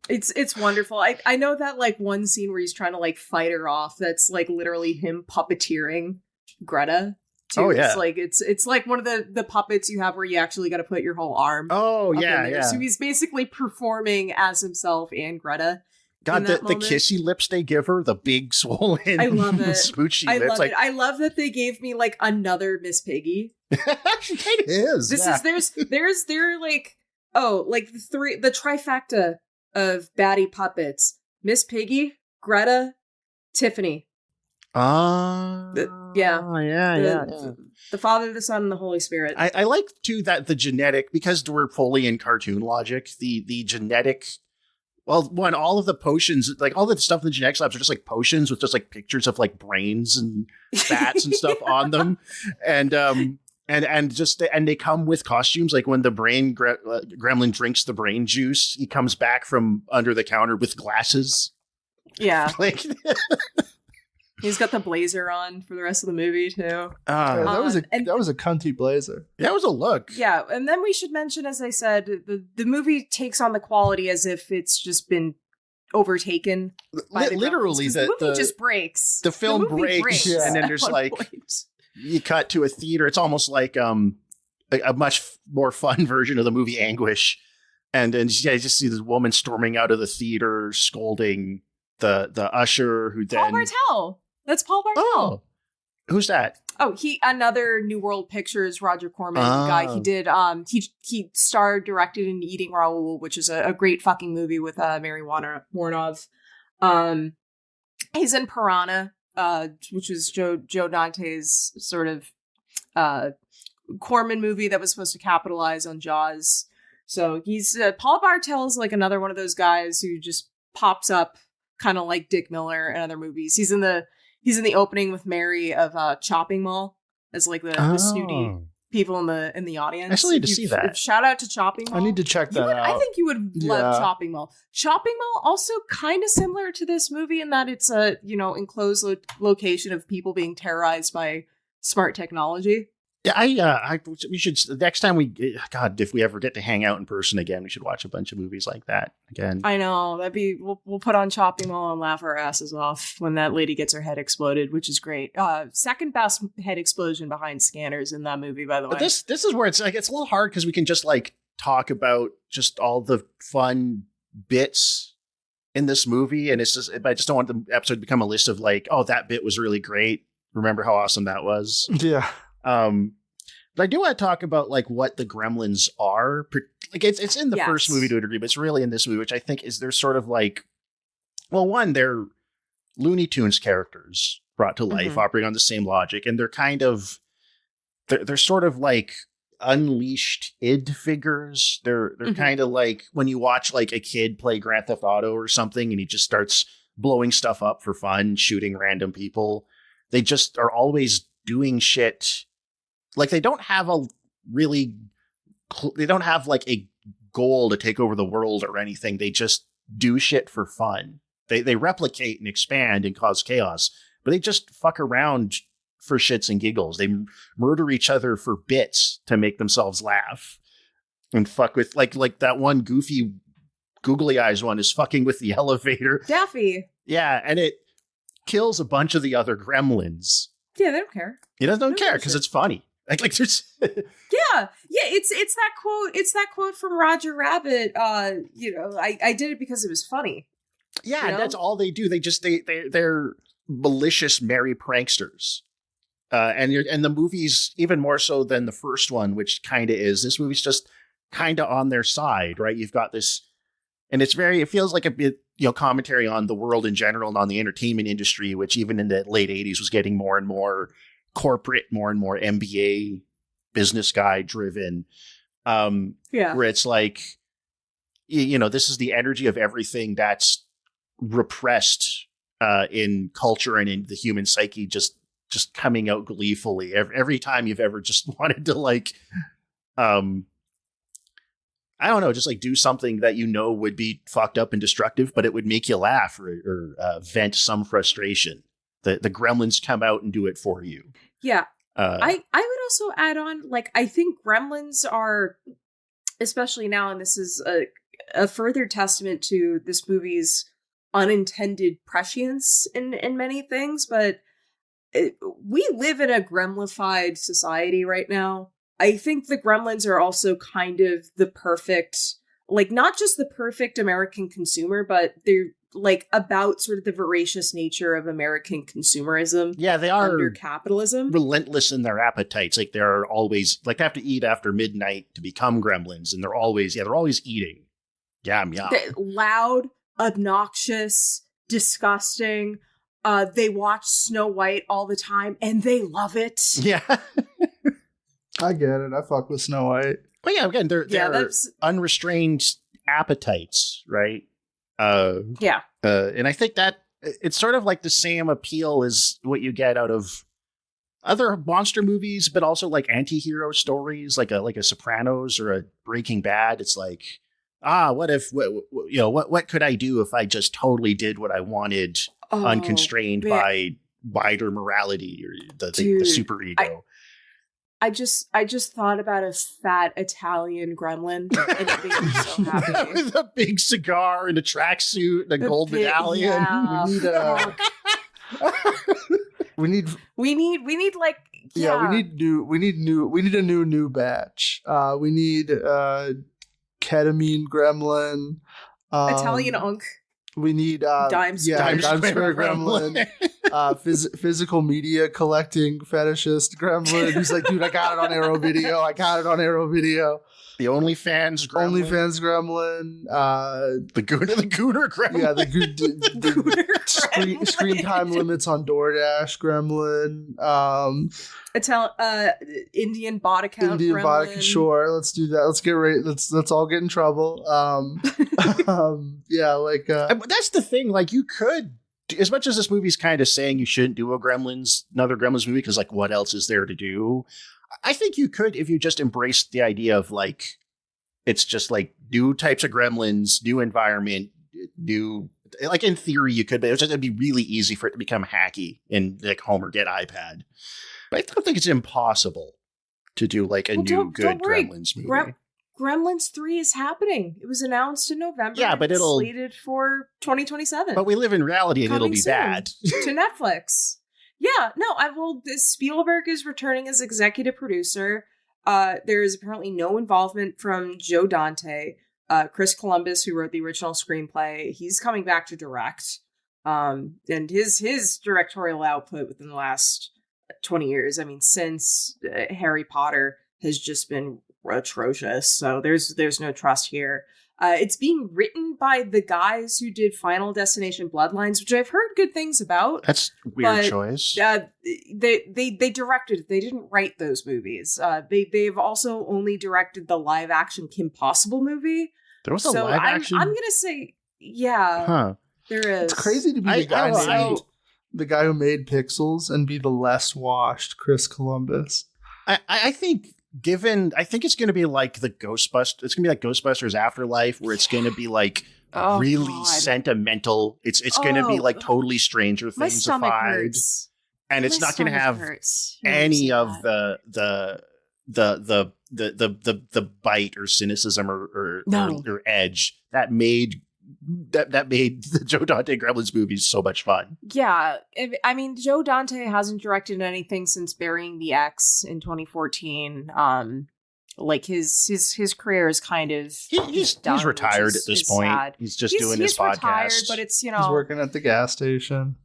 It's wonderful. I know that like one scene where he's trying to like fight her off. That's like literally him puppeteering Greta. Too. Oh yeah, it's like one of the puppets you have where you actually got to put your whole arm. Oh yeah, yeah. So he's basically performing as himself and Greta. God, the kissy lips they give her, the big swollen, I love it. Smoochy I lips. love it. I love that they gave me like another Miss Piggy. It is. They're like the trifecta of baddie puppets: Miss Piggy, Greta, Tiffany. Yeah. The Father, the Son, and the Holy Spirit. I like too that the genetic, because we're fully in cartoon logic, the genetic. Well, all of the potions, like all the stuff in the genetics labs are just like potions with just like pictures of like brains and bats and stuff on them. And they come with costumes. Like when the brain gremlin drinks the brain juice, he comes back from under the counter with glasses. Yeah. Like he's got the blazer on for the rest of the movie too. That was a cunty blazer. That was a look. Yeah, and then we should mention, as I said, the movie takes on the quality as if it's just been overtaken. By Literally, the movie just breaks. The film breaks, yeah. and then there's like you cut to a theater. It's almost like a much more fun version of the movie Anguish, and then you just see this woman storming out of the theater, scolding the usher, who then Paul Bartel. That's Paul Bartel. Oh, who's that? Oh, another New World Pictures Roger Corman guy. He did he starred, directed in Eating Raoul, which is a great fucking movie with Mary Warnov. He's in Piranha, which was Joe Dante's sort of Corman movie that was supposed to capitalize on Jaws. So he's Paul Bartel's like another one of those guys who just pops up kind of like Dick Miller in other movies. He's in the opening with Mary of Chopping Mall as like the snooty people in the audience. I still need to see that. Shout out to Chopping Mall. I need to check that out. I think you would love Chopping Mall. Chopping Mall also kind of similar to this movie in that it's a enclosed location of people being terrorized by smart technology. Yeah, we should next time if we ever get to hang out in person again, we should watch a bunch of movies like that again. I know we'll put on Chopping Mall and laugh our asses off when that lady gets her head exploded, which is great. Second best head explosion behind Scanners in that movie, by the way. But this is where it's like it's a little hard because we can just like talk about just all the fun bits in this movie, and it's just I just don't want the episode to become a list of like, oh, that bit was really great. Remember how awesome that was? Yeah. But I do want to talk about like what the Gremlins are. Like it's in the first movie to a degree, but it's really in this movie, which I think is they're sort of like, well, one, they're Looney Tunes characters brought to life, operating on the same logic, and they're kind of they're sort of like unleashed id figures. They're kind of like when you watch like a kid play Grand Theft Auto or something, and he just starts blowing stuff up for fun, shooting random people. They just are always doing shit. Like they don't have like a goal to take over the world or anything. They just do shit for fun. They replicate and expand and cause chaos, but they just fuck around for shits and giggles. They murder each other for bits to make themselves laugh and fuck with like that one goofy googly eyes one is fucking with the elevator. Daffy. Yeah. And it kills a bunch of the other gremlins. Yeah. They don't care. He don't care because it's funny. Like there's it's that quote. It's that quote from Roger Rabbit. I did it because it was funny. Yeah, and that's all they do. They're malicious merry pranksters. And the movie's even more so than the first one, which kind of is. This movie's just kind of on their side, right? You've got this, and it feels like a bit, commentary on the world in general and on the entertainment industry, which even in the late 80s was getting more and more corporate, more and more MBA business guy driven. Where it's like, this is the energy of everything that's repressed in culture and in the human psyche, just coming out gleefully every time you've ever just wanted to like, I I don't know, just like do something that you know would be fucked up and destructive, but it would make you laugh or vent some frustration. The Gremlins come out and do it for you. Yeah. I would also add on, like, I think Gremlins are, especially now, and this is a further testament to this movie's unintended prescience in many things, but we live in a gremlified society right now. I think the Gremlins are also kind of the perfect, like, not just the perfect American consumer, but they're like about sort of the voracious nature of American consumerism. Yeah, they are under capitalism. Relentless in their appetites. Like they're always like they have to eat after midnight to become gremlins, and they're always eating. Yum yum. They're loud, obnoxious, disgusting. They watch Snow White all the time, and they love it. Yeah. I get it. I fuck with Snow White. Well, yeah, again, they're unrestrained appetites, right? Yeah. And I think that it's sort of like the same appeal as what you get out of other monster movies, but also like anti-hero stories, like a Sopranos or a Breaking Bad. It's like, what could I do if I just totally did what I wanted, unconstrained by wider morality or the superego? I just thought about a fat Italian gremlin and it made me so happy. With a big cigar and a tracksuit and a gold medallion. Yeah. We need like we need a new batch. We need ketamine gremlin, Italian unk. We need Dime Square gremlin. Physical media collecting fetishist gremlin. He's like, dude, I got it on Arrow Video. The OnlyFans gremlin. The Gooner gremlin. Yeah, the screen time limits on DoorDash gremlin. Indian bot account. Sure, let's do that. Let's get ready. Let's all get in trouble. Yeah, like that's the thing. Like, you could, as much as this movie's kind of saying you shouldn't do another Gremlins movie because, like, what else is there to do? I think you could if you just embraced the idea of, like, it's just like new types of Gremlins, new environment, new. Like, in theory, you could, but it'd be really easy for it to become hacky and like Homer get iPad. But I don't think it's impossible to do like a new good Gremlins movie. Gremlins 3 is happening. It was announced in November. Yeah, but it'll slated for 2027. But we live in reality, and it'll be bad to Netflix. Yeah, no. Spielberg is returning as executive producer. There is apparently no involvement from Joe Dante. Chris Columbus, who wrote the original screenplay, he's coming back to direct. And his directorial output within the last 20 years, I mean, since Harry Potter, has just been atrocious. So there's no trust here. It's being written by the guys who did Final Destination Bloodlines, which I've heard good things about. That's a weird choice. They directed. They didn't write those movies. They've also only directed the live action Kim Possible movie. There was a live action. I'm gonna say, yeah. Huh. There is. It's crazy to be the guy who made Pixels and be the less washed Chris Columbus. I think. I think it's going to be like the Ghostbusters. It's going to be like Ghostbusters Afterlife, where it's going to be like really sentimental. It's going to be like totally Stranger Things-ified, and it's not going to have any of the bite or cynicism or edge that made the Joe Dante Gremlins movies so much fun. Yeah, I mean, Joe Dante hasn't directed anything since Burying the X in 2014. Like his career is kind of he's retired at this point. Sad. He's just doing his podcast. Retired, but it's he's working at the gas station,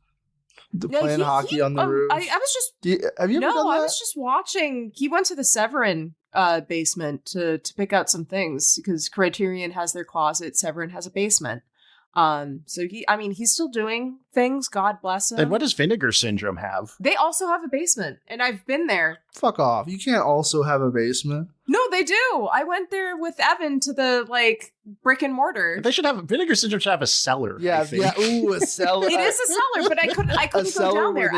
playing hockey on the roof. I was just have you ever done that? I was just watching. He went to the Severin basement to pick out some things because Criterion has their closet. Severin has a basement. So he's still doing things. God bless him. And what does Vinegar Syndrome have? They also have a basement, and I've been there. Fuck off! You can't also have a basement. No, they do. I went there with Evan to the brick and mortar. They should have Vinegar Syndrome. Should have a cellar. Yeah. Ooh, a cellar. It is a cellar, but I couldn't go down there.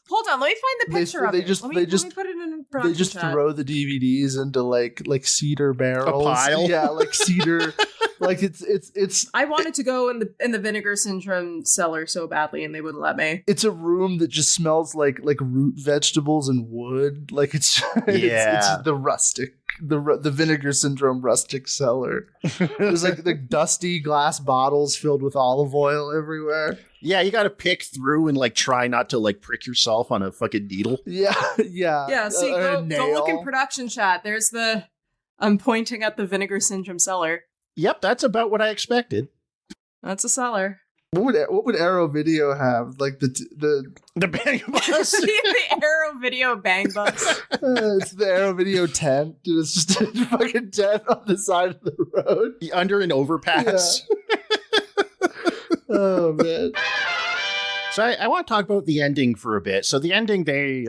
Hold on, let me find the picture of it. Let me put it in production They just chat. throw the DVDs into like cedar barrels. A pile? Yeah, like cedar. Like it's. I wanted to go in the Vinegar Syndrome cellar so badly, and they wouldn't let me. It's a room that just smells like root vegetables and wood. Like it's the rustic, the Vinegar Syndrome rustic cellar. There's like the dusty glass bottles filled with olive oil everywhere. Yeah, you got to pick through and like try not to like prick yourself on a fucking needle. Yeah. See, go look in production chat. I'm pointing at the Vinegar Syndrome cellar. Yep, that's about what I expected. That's a cellar. What would Arrow Video have? Like the bang bus. The Arrow Video bang bus. It's the Arrow Video tent. Dude, it's just a fucking tent on the side of the road. Under an overpass. Yeah. Oh, man. So I want to talk about the ending for a bit. So the ending, they,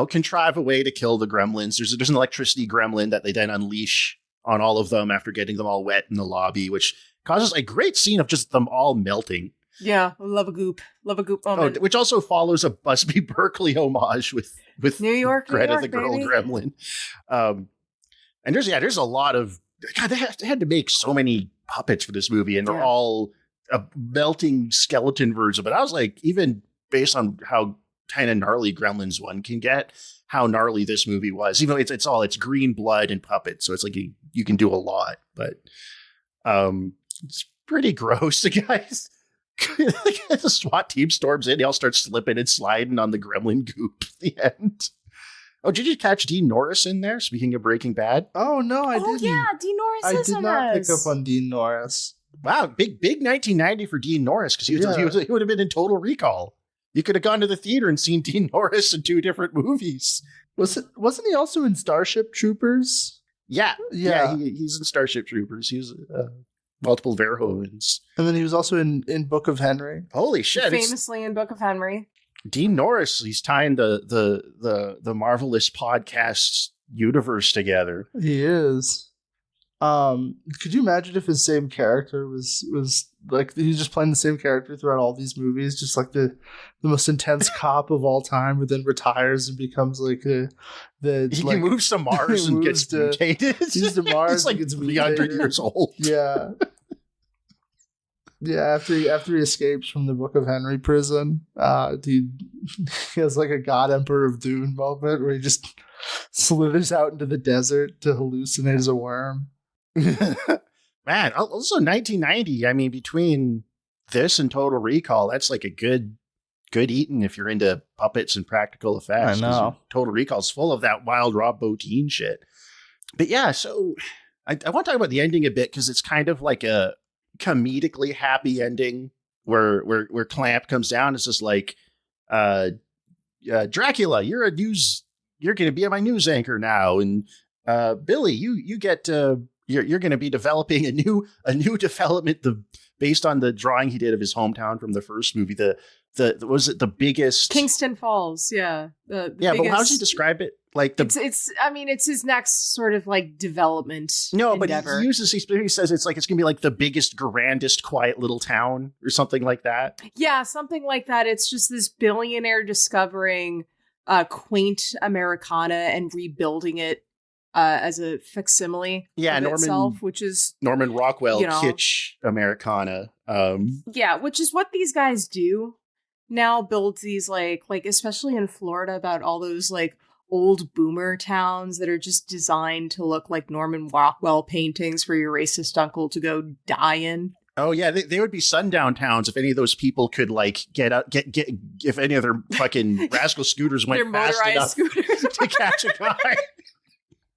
contrive a way to kill the gremlins. There's an electricity gremlin that they then unleash on all of them after getting them all wet in the lobby, which causes a great scene of just them all melting. Yeah, love a goop moment. Which also follows a Busby Berkeley homage with New York, Greta the baby. Gremlin. And there's a lot of, God, they had to make so many puppets for this movie, and they're all melting skeleton versions. But I was like, even based on how kind of gnarly Gremlins 1 can get, how gnarly this movie was. Even though it's green blood and puppets, so it's like you can do a lot. But it's pretty gross. The guys, the SWAT team storms in. They all start slipping and sliding on the gremlin goop at the end. Oh, did you catch Dean Norris in there? Speaking of Breaking Bad. Oh no, I didn't. Oh yeah, Dean Norris is in this. I did not pick up on Dean Norris. Wow, big 1990 for Dean Norris, because he would have been in Total Recall. You could have gone to the theater and seen Dean Norris in 2 different movies. Wasn't he also in Starship Troopers? Yeah. He's in Starship Troopers. He's multiple Verhovens. And then he was also in Book of Henry. Holy shit! Famously in Book of Henry. Dean Norris. He's tying the Marvelous podcast universe together. He is. Could you imagine if his same character was like he's just playing the same character throughout all these movies, just like the most intense cop of all time, who then retires and becomes like he moves to Mars and gets mutated. He's to Mars. He's like 300 years old. Yeah. Yeah, after he escapes from the Book of Henry prison, he has like a God Emperor of Dune moment where he just slithers out into the desert to hallucinate as a worm. Man, also 1990. I mean, between this and Total Recall, that's like a good eating if you're into puppets and practical effects. I know. Total Recall's full of that wild Rob Bottin shit. But yeah, so I want to talk about the ending a bit, because it's kind of like a comedically happy ending where Clamp comes down. It's just like, Dracula, you're going to be my news anchor now, and Billy, you get you're going to be developing a new development based on the drawing he did of his hometown from the first movie. Was it the biggest Kingston Falls? Yeah, but how does he describe it? Like it's his next sort of like development. No, endeavor. But he says it's going to be like the biggest, grandest, quiet little town or something like that. Yeah, something like that. It's just this billionaire discovering quaint Americana and rebuilding it as a facsimile of itself, which is Norman Rockwell kitsch Americana. Which is what these guys do now, build these like especially in Florida, about all those like old boomer towns that are just designed to look like Norman Rockwell paintings for your racist uncle to go die in. Oh yeah, they would be sundown towns if any of those people could like get if any of their fucking rascal scooters went fast enough to catch a guy.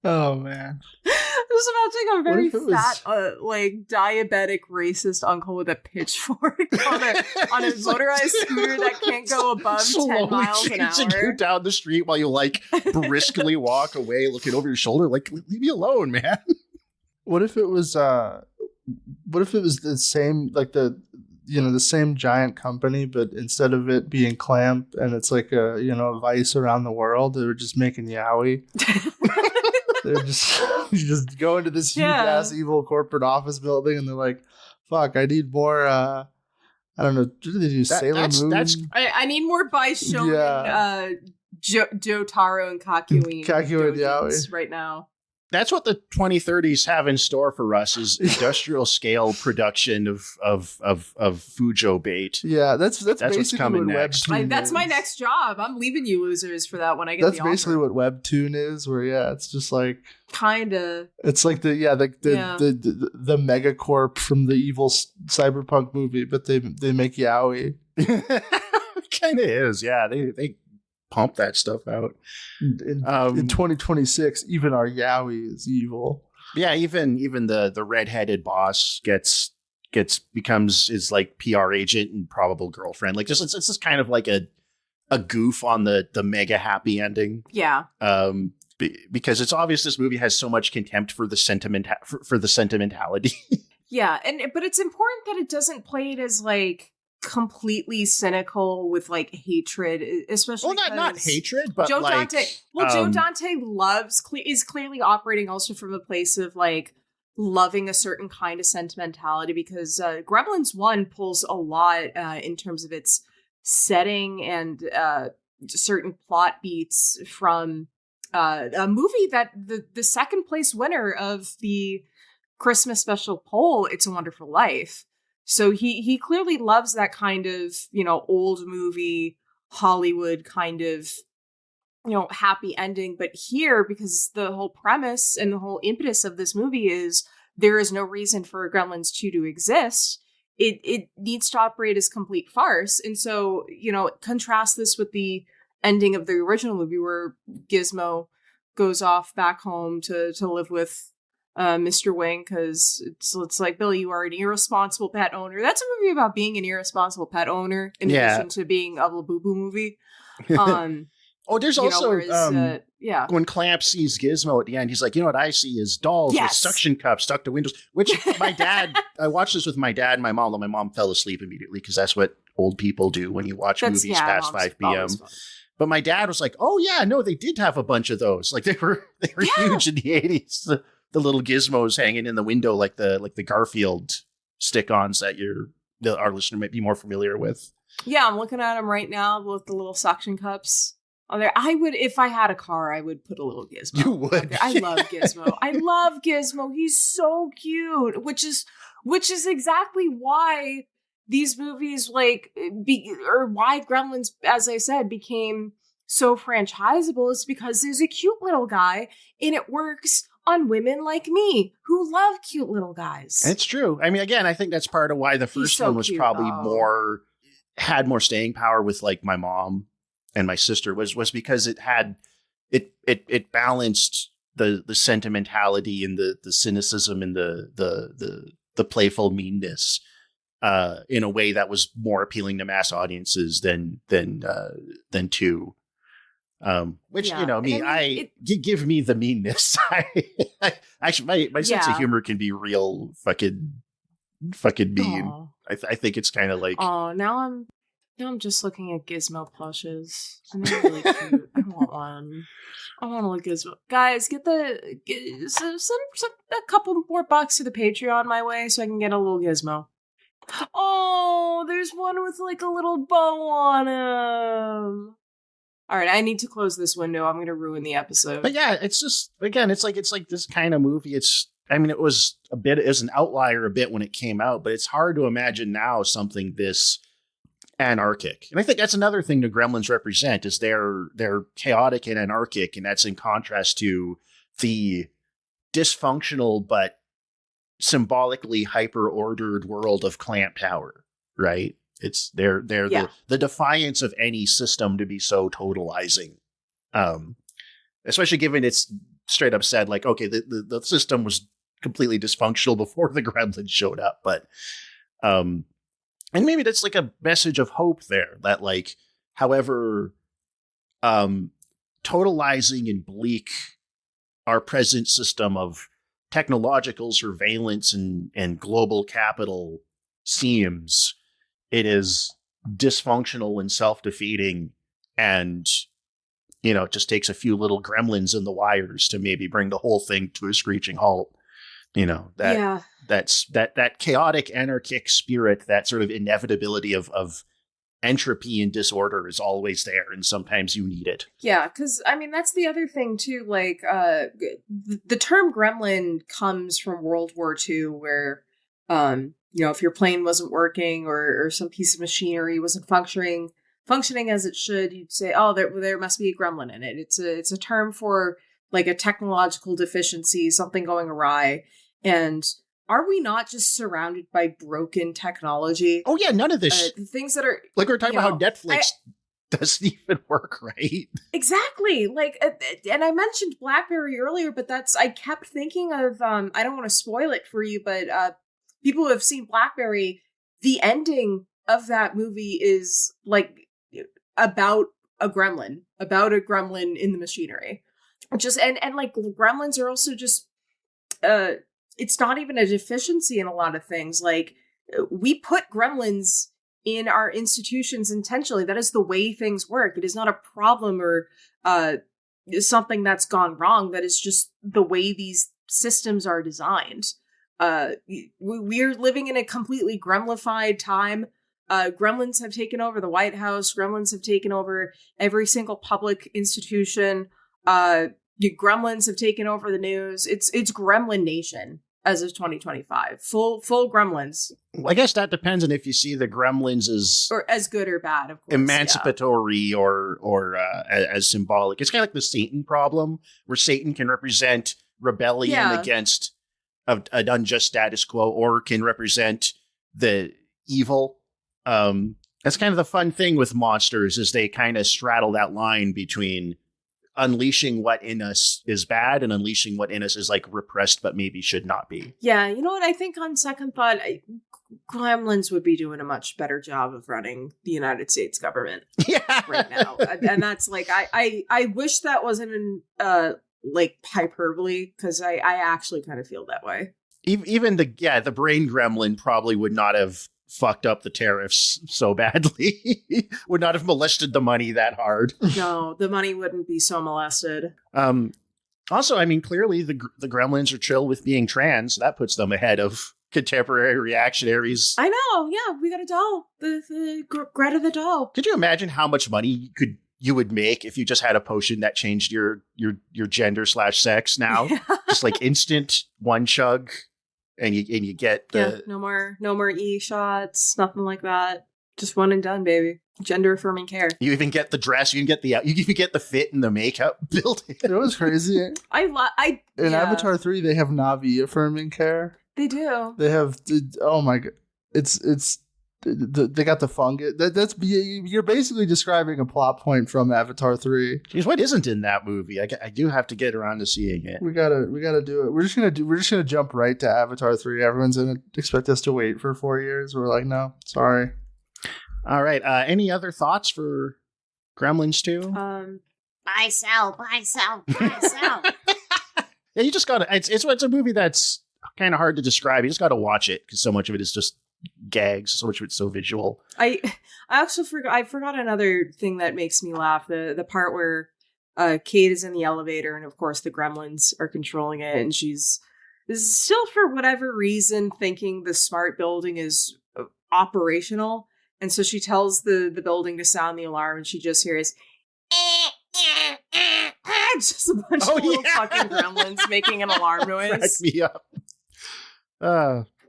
Oh man, I was imagining a very fat, like diabetic racist uncle with a pitchfork on a motorized scooter that can't go above 10 miles an hour. You down the street while you like briskly walk away, looking over your shoulder, like leave me alone, man. What if it was the same, like the same giant company, but instead of it being Clamp and it's like a Vice around the world, they were just making Yowie. They're just go into this huge ass evil corporate office building, and they're like, "Fuck, I need more I don't know. Did they do Sailor Moon? I need more by Shonen, Jotaro and Kakyoin Yaoi right now. That's what the 2030s have in store for us: is industrial scale production of Fujo bait. Yeah, that's what's coming next. That's my next job. I'm leaving you losers for that when I get that's the offer. Basically what Webtoon is, where it's just like kinda. It's like the megacorp from the evil cyberpunk movie, but they make yaoi. Kind of is, yeah. They pump that stuff out. In 2026, even our yaoi is evil. Yeah, even the redheaded boss is like PR agent and probable girlfriend. Like it's just kind of like a goof on the mega happy ending. Yeah. Because it's obvious this movie has so much contempt for the sentimentality. Yeah, but it's important that it doesn't play it as like completely cynical with like hatred, especially not hatred, but Joe like, Dante. Well, Joe Dante is clearly operating also from a place of like loving a certain kind of sentimentality, because Gremlins 1 pulls a lot in terms of its setting and certain plot beats from a movie that the second place winner of the Christmas special poll, It's a Wonderful Life. So he clearly loves that kind of, old movie, Hollywood kind of, happy ending. But here, because the whole premise and the whole impetus of this movie is there is no reason for Gremlins 2 to exist, it needs to operate as complete farce. And so, contrast this with the ending of the original movie where Gizmo goes off back home to live with Mr. Wing, because it's like, Billy, you are an irresponsible pet owner. That's a movie about being an irresponsible pet owner in addition to being a Boo Boo movie. There's also when Clamp sees Gizmo at the end, he's like, what I see is dolls with suction cups stuck to windows, which my dad, I watched this with my dad and my mom, and my mom fell asleep immediately because that's what old people do when you watch movies past 5 p.m. But my dad was like, oh yeah, no, they did have a bunch of those. Like they were huge in the 80s. The little gizmos hanging in the window, like the Garfield stick-ons that our listener might be more familiar with. Yeah, I'm looking at them right now with the little suction cups on there. I would, if I had a car, I would put a little Gizmo. You would. I love Gizmo. I love Gizmo. He's so cute, which is exactly why these movies why Gremlins, as I said, became so franchisable, is because there's a cute little guy and it works on women like me who love cute little guys. It's true. I mean, again, I think that's part of why the first one was probably had more staying power with like my mom and my sister was because it had it balanced the sentimentality and the cynicism and the playful meanness in a way that was more appealing to mass audiences than 2. Which give me the meanness. Actually, my sense of humor can be real fucking mean. Aww. I think it's kind of like. Oh, now I'm just looking at Gizmo plushes, and they're really cute. I want one. I want a little Gizmo. Guys, send a couple more bucks to the Patreon my way so I can get a little Gizmo. Oh, there's one with like a little bow on him. All right, I need to close this window. I'm going to ruin the episode. But yeah, it's just, again, it's like this kind of movie. It was an outlier a bit when it came out, but it's hard to imagine now something this anarchic. And I think that's another thing the Gremlins represent is they're chaotic and anarchic, and that's in contrast to the dysfunctional but symbolically hyper-ordered world of Clamp Tower, right? They're the defiance of any system to be so totalizing. Especially given it's straight up said, like, okay, the system was completely dysfunctional before the Gremlins showed up, but and maybe that's like a message of hope there, that like, however totalizing and bleak our present system of technological surveillance and global capital seems, it is dysfunctional and self-defeating, and it just takes a few little gremlins in the wires to maybe bring the whole thing to a screeching halt. that chaotic anarchic spirit, that sort of inevitability of entropy and disorder is always there, and sometimes you need it. Yeah, because that's the other thing too. Like, the term gremlin comes from World War II, where if your plane wasn't working or some piece of machinery wasn't functioning as it should, you'd say, "Oh, there must be a gremlin in it." It's a term for like a technological deficiency, something going awry, and. Are we not just surrounded by broken technology? Oh, yeah, none of this. Things that are... Like, we're talking about how Netflix doesn't even work, right? Exactly. Like, and I mentioned BlackBerry earlier, but I kept thinking of, I don't want to spoil it for you, but people who have seen BlackBerry, the ending of that movie is, like, about a gremlin in the machinery. And like, gremlins are also just... it's not even a deficiency in a lot of things. Like, we put gremlins in our institutions intentionally. That is the way things work. It is not a problem or something that's gone wrong. That is just the way these systems are designed. We're living in a completely gremlified time. Gremlins have taken over the White House. Gremlins have taken over every single public institution. Gremlins have taken over the news. It's Gremlin Nation as of 2025. Full Gremlins. Well, I guess that depends on if you see the Gremlins as good or bad, of course. Emancipatory or as symbolic. It's kind of like the Satan problem, where Satan can represent rebellion against an unjust status quo, or can represent the evil. That's kind of the fun thing with monsters, is they kind of straddle that line between unleashing what in us is bad and unleashing what in us is like repressed but maybe should not be. Yeah, you know what? I think on second thought, Gremlins would be doing a much better job of running the United States government right now. And that's like, I wish that wasn't in like hyperbole, because I actually kind of feel that way. Even the brain gremlin probably would not have fucked up the tariffs so badly. Would not have molested the money that hard. No, the money wouldn't be so molested. Also, clearly the Gremlins are chill with being trans. That puts them ahead of contemporary reactionaries. I know. Yeah, we got a doll. The Greta the doll. Could you imagine how much money you would make if you just had a potion that changed your gender /sex now? Yeah. Just like instant one chug. And you get the no more E shots, nothing like that. Just one and done, baby. Gender affirming care. You even get the dress. You even get the fit and the makeup built in. It was crazy. In Avatar 3, they have Na'vi affirming care. They do. They have. Oh my god! It's. They got the fungus. You're basically describing a plot point from Avatar 3. Jeez, what isn't in that movie? I do have to get around to seeing it. We gotta do it. We're just gonna jump right to Avatar 3. Everyone's gonna expect us to wait for 4 years. We're like, no, sorry. All right. Any other thoughts for Gremlins 2? Buy, sell. Yeah, you just gotta. It's a movie that's kind of hard to describe. You just gotta watch it, because so much of it is just gags, so much of it's so visual. I also forgot another thing that makes me laugh. The part where Kate is in the elevator, and of course the Gremlins are controlling it, and she's still, for whatever reason, thinking the smart building is operational, and so she tells the building to sound the alarm, and she just hears just a bunch of little fucking Gremlins making an alarm noise. Crack me up.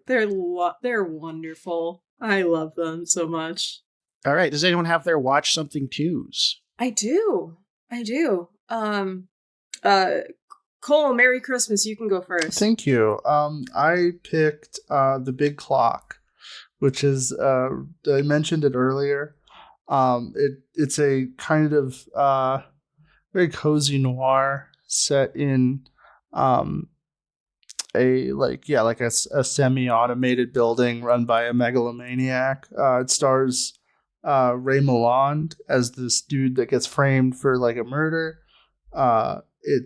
They're wonderful. I love them so much. All right. Does anyone have their watch something twos? I do. Cole, Merry Christmas. You can go first. Thank you. I picked The Big Clock, which is I mentioned it earlier. It's a kind of very cozy noir set in a semi-automated building run by a megalomaniac. It stars Ray Milland as this dude that gets framed for like a murder. It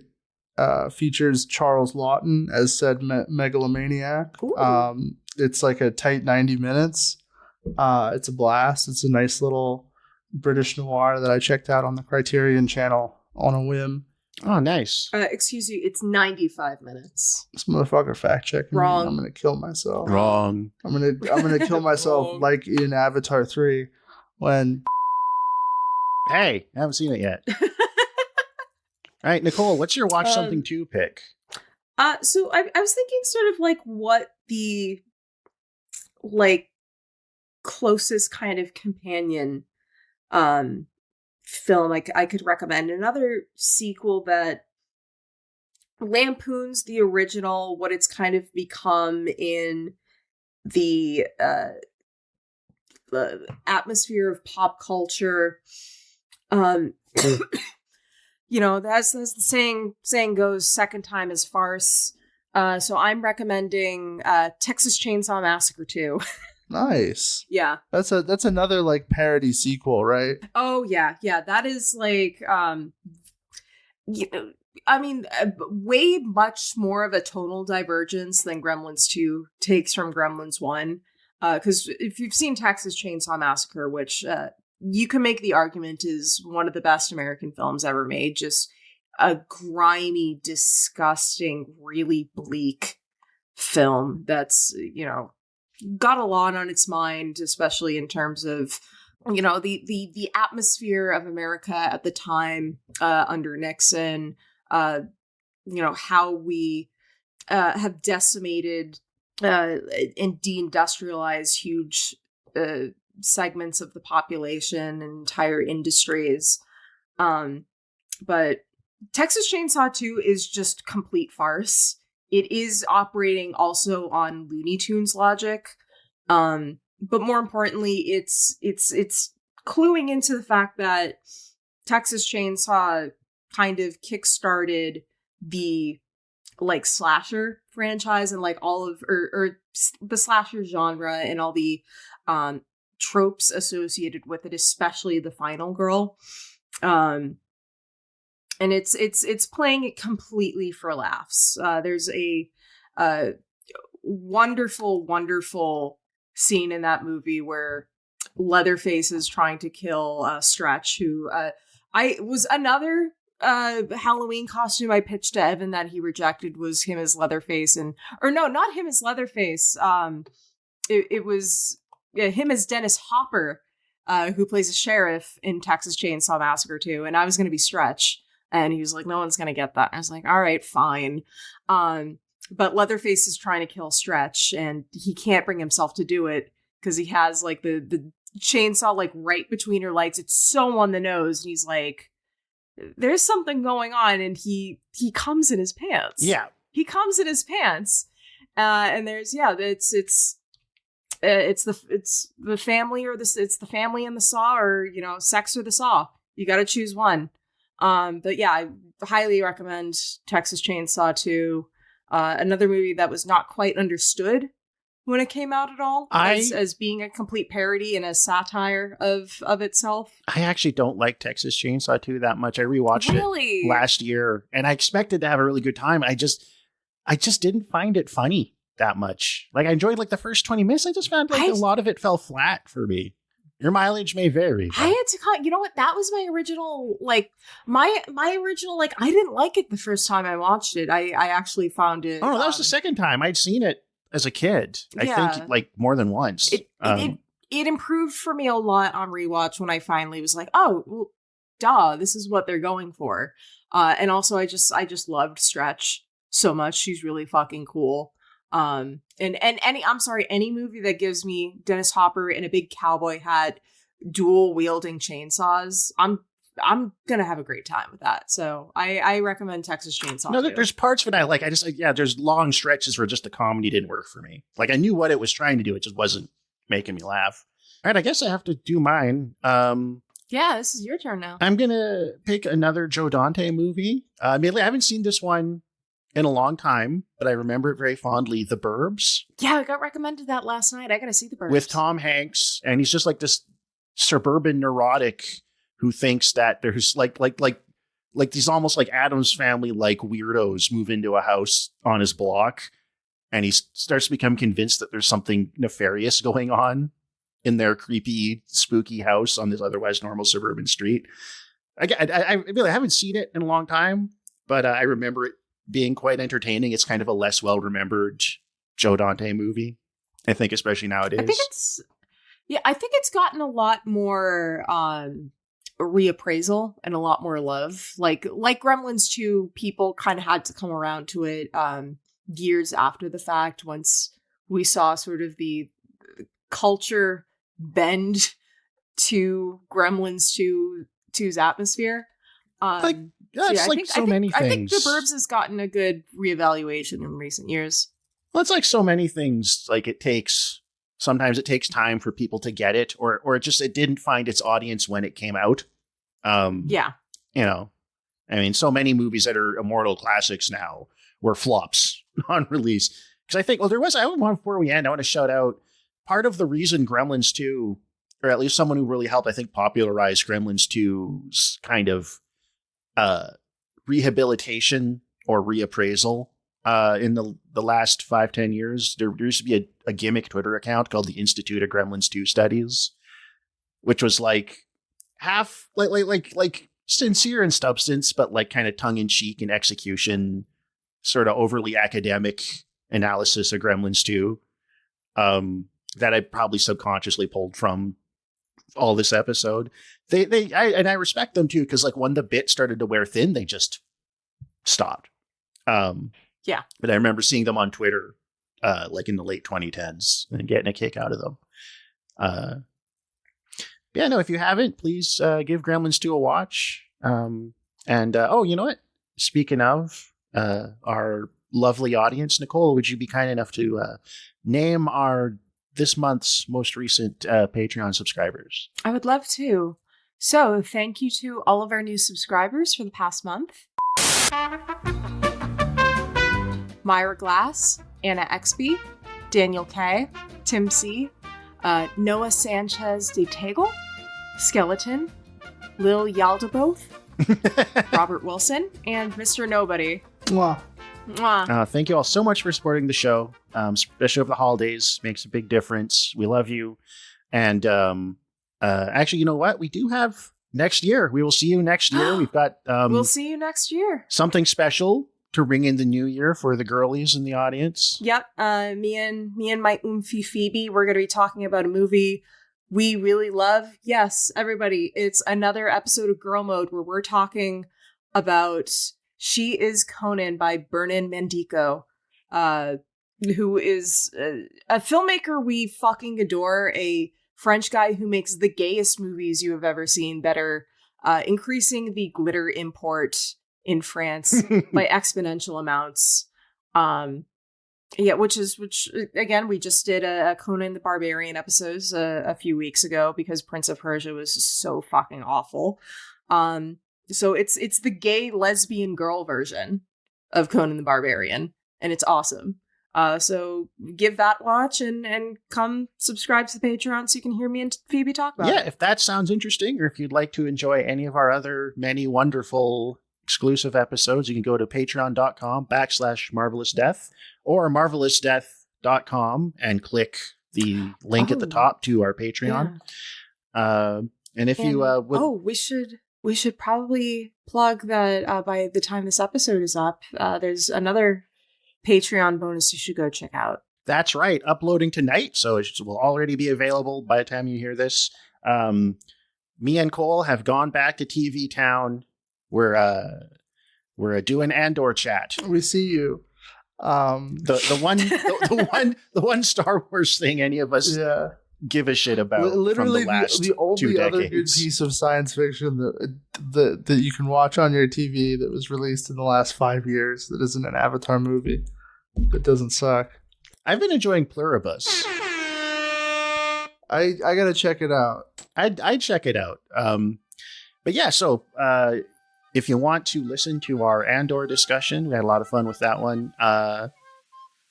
features Charles Laughton as said megalomaniac. It's like a tight 90 minutes. It's a blast. It's a nice little British noir that I checked out on the Criterion Channel on a whim. Oh, nice. Excuse you, it's 95 minutes. This motherfucker fact checking. Wrong. I'm gonna kill myself. Wrong. I'm gonna kill myself Wrong. like in Avatar 3 when. Hey, I haven't seen it yet. All right, Nicole, what's your watch something to pick? So I was thinking sort of like what the like closest kind of companion film I could recommend. Another sequel that lampoons the original, what it's kind of become in the atmosphere of pop culture. You know, as the saying goes, second time is farce. So I'm recommending Texas Chainsaw Massacre 2. Nice. Yeah. That's another like parody sequel, right? Oh yeah, that is like you know, I mean, way much more of a tonal divergence than Gremlins 2 takes from Gremlins 1. Because if you've seen Texas Chainsaw Massacre, which you can make the argument is one of the best American films ever made, just a grimy, disgusting, really bleak film that's, you know, got a lot on its mind, especially in terms of, you know, the atmosphere of America at the time under Nixon, you know, how we have decimated and deindustrialized huge segments of the population and entire industries. But Texas Chainsaw 2 is just complete farce. It is operating also on Looney Tunes logic. But more importantly, it's cluing into the fact that Texas Chainsaw kind of kickstarted the like slasher franchise and like all of or the slasher genre and all the tropes associated with it, especially the final girl. And it's playing it completely for laughs. There's a wonderful scene in that movie where Leatherface is trying to kill Stretch, who I was another Halloween costume I pitched to Evan that he rejected was him as Leatherface, or no, not him as Leatherface. It was him as Dennis Hopper, who plays a sheriff in Texas Chainsaw Massacre 2, and I was going to be Stretch. And he was like, no one's going to get that. And I was like, all right, fine. But Leatherface is trying to kill Stretch, and he can't bring himself to do it because he has like the chainsaw like right between her legs. It's so on the nose. And he's like, there's something going on. And he comes in his pants. Yeah. He comes in his pants. And there's, it's the family it's the family and the saw, or, you know, sex or the saw. You got to choose one. But yeah, I highly recommend Texas Chainsaw 2. Another movie that was not quite understood when it came out at all, as being a complete parody and a satire of itself. I actually don't like Texas Chainsaw 2 that much. I rewatched it last year, and I expected to have a really good time. I just didn't find it funny that much. Like, I enjoyed like the first 20 minutes. I just found like a lot of it fell flat for me. Your mileage may vary. But... I had to you know what? That was my original, like, my original, like, I didn't like it the first time I watched it. I actually found it. Oh, no, that was the second time. I'd seen it as a kid. I think, like, more than once. It improved for me a lot on rewatch when I finally was like, oh, well, duh, this is what they're going for. And also, I just loved Stretch so much. She's really fucking cool. And any movie that gives me Dennis Hopper in a big cowboy hat, dual wielding chainsaws, I'm gonna have a great time with that. So I recommend Texas Chainsaw. No, there's parts of it I like. There's long stretches where just the comedy didn't work for me. Like, I knew what it was trying to do, it just wasn't making me laugh. All right, I guess I have to do mine. Yeah, this is your turn now. I'm gonna pick another Joe Dante movie. Admittedly, I haven't seen this one in a long time, but I remember it very fondly. The Burbs. Yeah, I got recommended that last night. I gotta see The Burbs. With Tom Hanks, and he's just like this suburban neurotic who thinks that there's like these almost like Addams Family like weirdos move into a house on his block, and he starts to become convinced that there's something nefarious going on in their creepy, spooky house on this otherwise normal suburban street. I really haven't seen it in a long time. but I remember it being quite entertaining. It's kind of a less well-remembered Joe Dante movie, I think, especially nowadays. I think it's gotten a lot more reappraisal and a lot more love. Like Gremlins 2, people kind of had to come around to it years after the fact, once we saw sort of the culture bend to Gremlins 2's atmosphere. I think The Burbs has gotten a good reevaluation in recent years. Well, it's like so many things. Like sometimes it takes time for people to get it, or it didn't find its audience when it came out. Yeah. You know, I mean, so many movies that are immortal classics now were flops on release. Because I think, before we end, I want to shout out part of the reason Gremlins 2, or at least someone who really helped, I think, popularize Gremlins 2's kind of rehabilitation or reappraisal in the last 5-10 years. There used to be a gimmick Twitter account called the Institute of Gremlins 2 Studies, which was like half like sincere in substance, but like kind of tongue in cheek in execution, sort of overly academic analysis of Gremlins 2 that I probably subconsciously pulled from all this episode. I respect them too, because like when the bit started to wear thin, they just stopped. Yeah. But I remember seeing them on Twitter like in the late 2010s and getting a kick out of them. If you haven't, please give Gremlins 2 a watch. You know what? Speaking of our lovely audience, Nicole, would you be kind enough to name this month's most recent Patreon subscribers? I would love to. So thank you to all of our new subscribers for the past month. Myra Glass, Anna XB, Daniel K, Tim C, Noah Sanchez de Tegel, Skeleton, Lil Yaldaboth, Robert Wilson, and Mr. Nobody. Mwah. Mwah. Thank you all so much for supporting the show, especially over the holidays. Makes a big difference. We love you. And actually, you know what? We do have next year. We will see you next year. We've got we'll see you next year. Something special to ring in the new year for the girlies in the audience. Yep. Me and my Oomphy Phoebe, we're going to be talking about a movie we really love. Yes, everybody, it's another episode of Girl Mode where we're talking about She is Conan by Bernan Mendico, who is a filmmaker we fucking adore, a French guy who makes the gayest movies you have ever seen that are increasing the glitter import in France by exponential amounts. Which again, we just did a Conan the Barbarian episodes a few weeks ago because Prince of Persia was so fucking awful. So it's the gay lesbian girl version of Conan the Barbarian, and it's awesome. So give that a watch and come subscribe to the Patreon so you can hear me and Phoebe talk about it. Yeah, if that sounds interesting, or if you'd like to enjoy any of our other many wonderful exclusive episodes, you can go to patreon.com/marvelousdeath or marvelousdeath.com and click the link at the top to our Patreon. Yeah. And if you would... we should probably plug that by the time this episode is up, there's another Patreon bonus you should go check out. That's right. Uploading tonight, so it will already be available by the time you hear this. Me and Cole have gone back to TV Town. We're doing Andor chat. We see you. The one Star Wars thing any of us give a shit about. Literally, from the last the only 2 decades. other good piece of science fiction that you can watch on your TV that was released in the last 5 years that isn't an Avatar movie that doesn't suck. I've been enjoying Pluribus. I gotta check it out. I'd check it out. But yeah, so if you want to listen to our Andor discussion, we had a lot of fun with that one.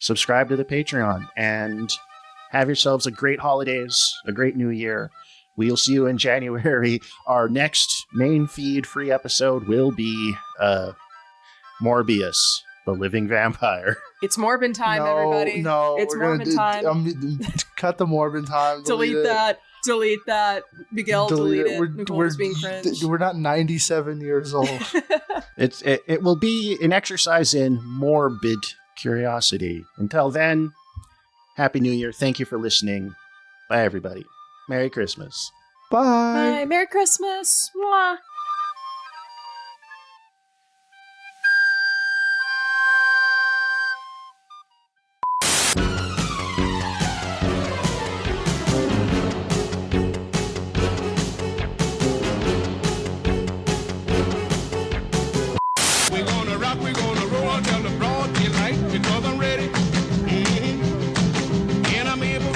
Subscribe to the Patreon and have yourselves a great holidays, a great new year. We'll see you in January. Our next main feed free episode will be Morbius, the living vampire. It's Morbin time, everybody. No, it's Morbin time. Cut the Morbin time. Delete that. Delete that. Miguel, delete it. We're, Nicole was being cringe. we're not 97 years old. It will be an exercise in morbid curiosity. Until then, Happy New Year. Thank you for listening. Bye, everybody. Merry Christmas. Bye. Bye. Merry Christmas. Mwah. We're gonna rock, we're gonna roll till the broad daylight because I'm ready. And I'm able.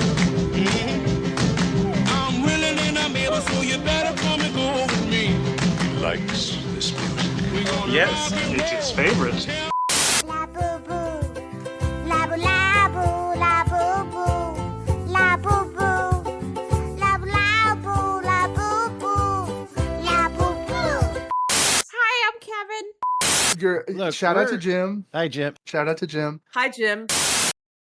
I'm willing and I'm able, so you better come and go with me. He likes this music. We're gonna Yes, rock and it's his roll. favorite. La boo boo, la boo la boo, la boo boo, la boo boo, la boo la boo, la boo boo, la boo boo. Hi, I'm Kevin. Shout out to Jim. Hi, Jim. Shout out to Jim. Hi, Jim.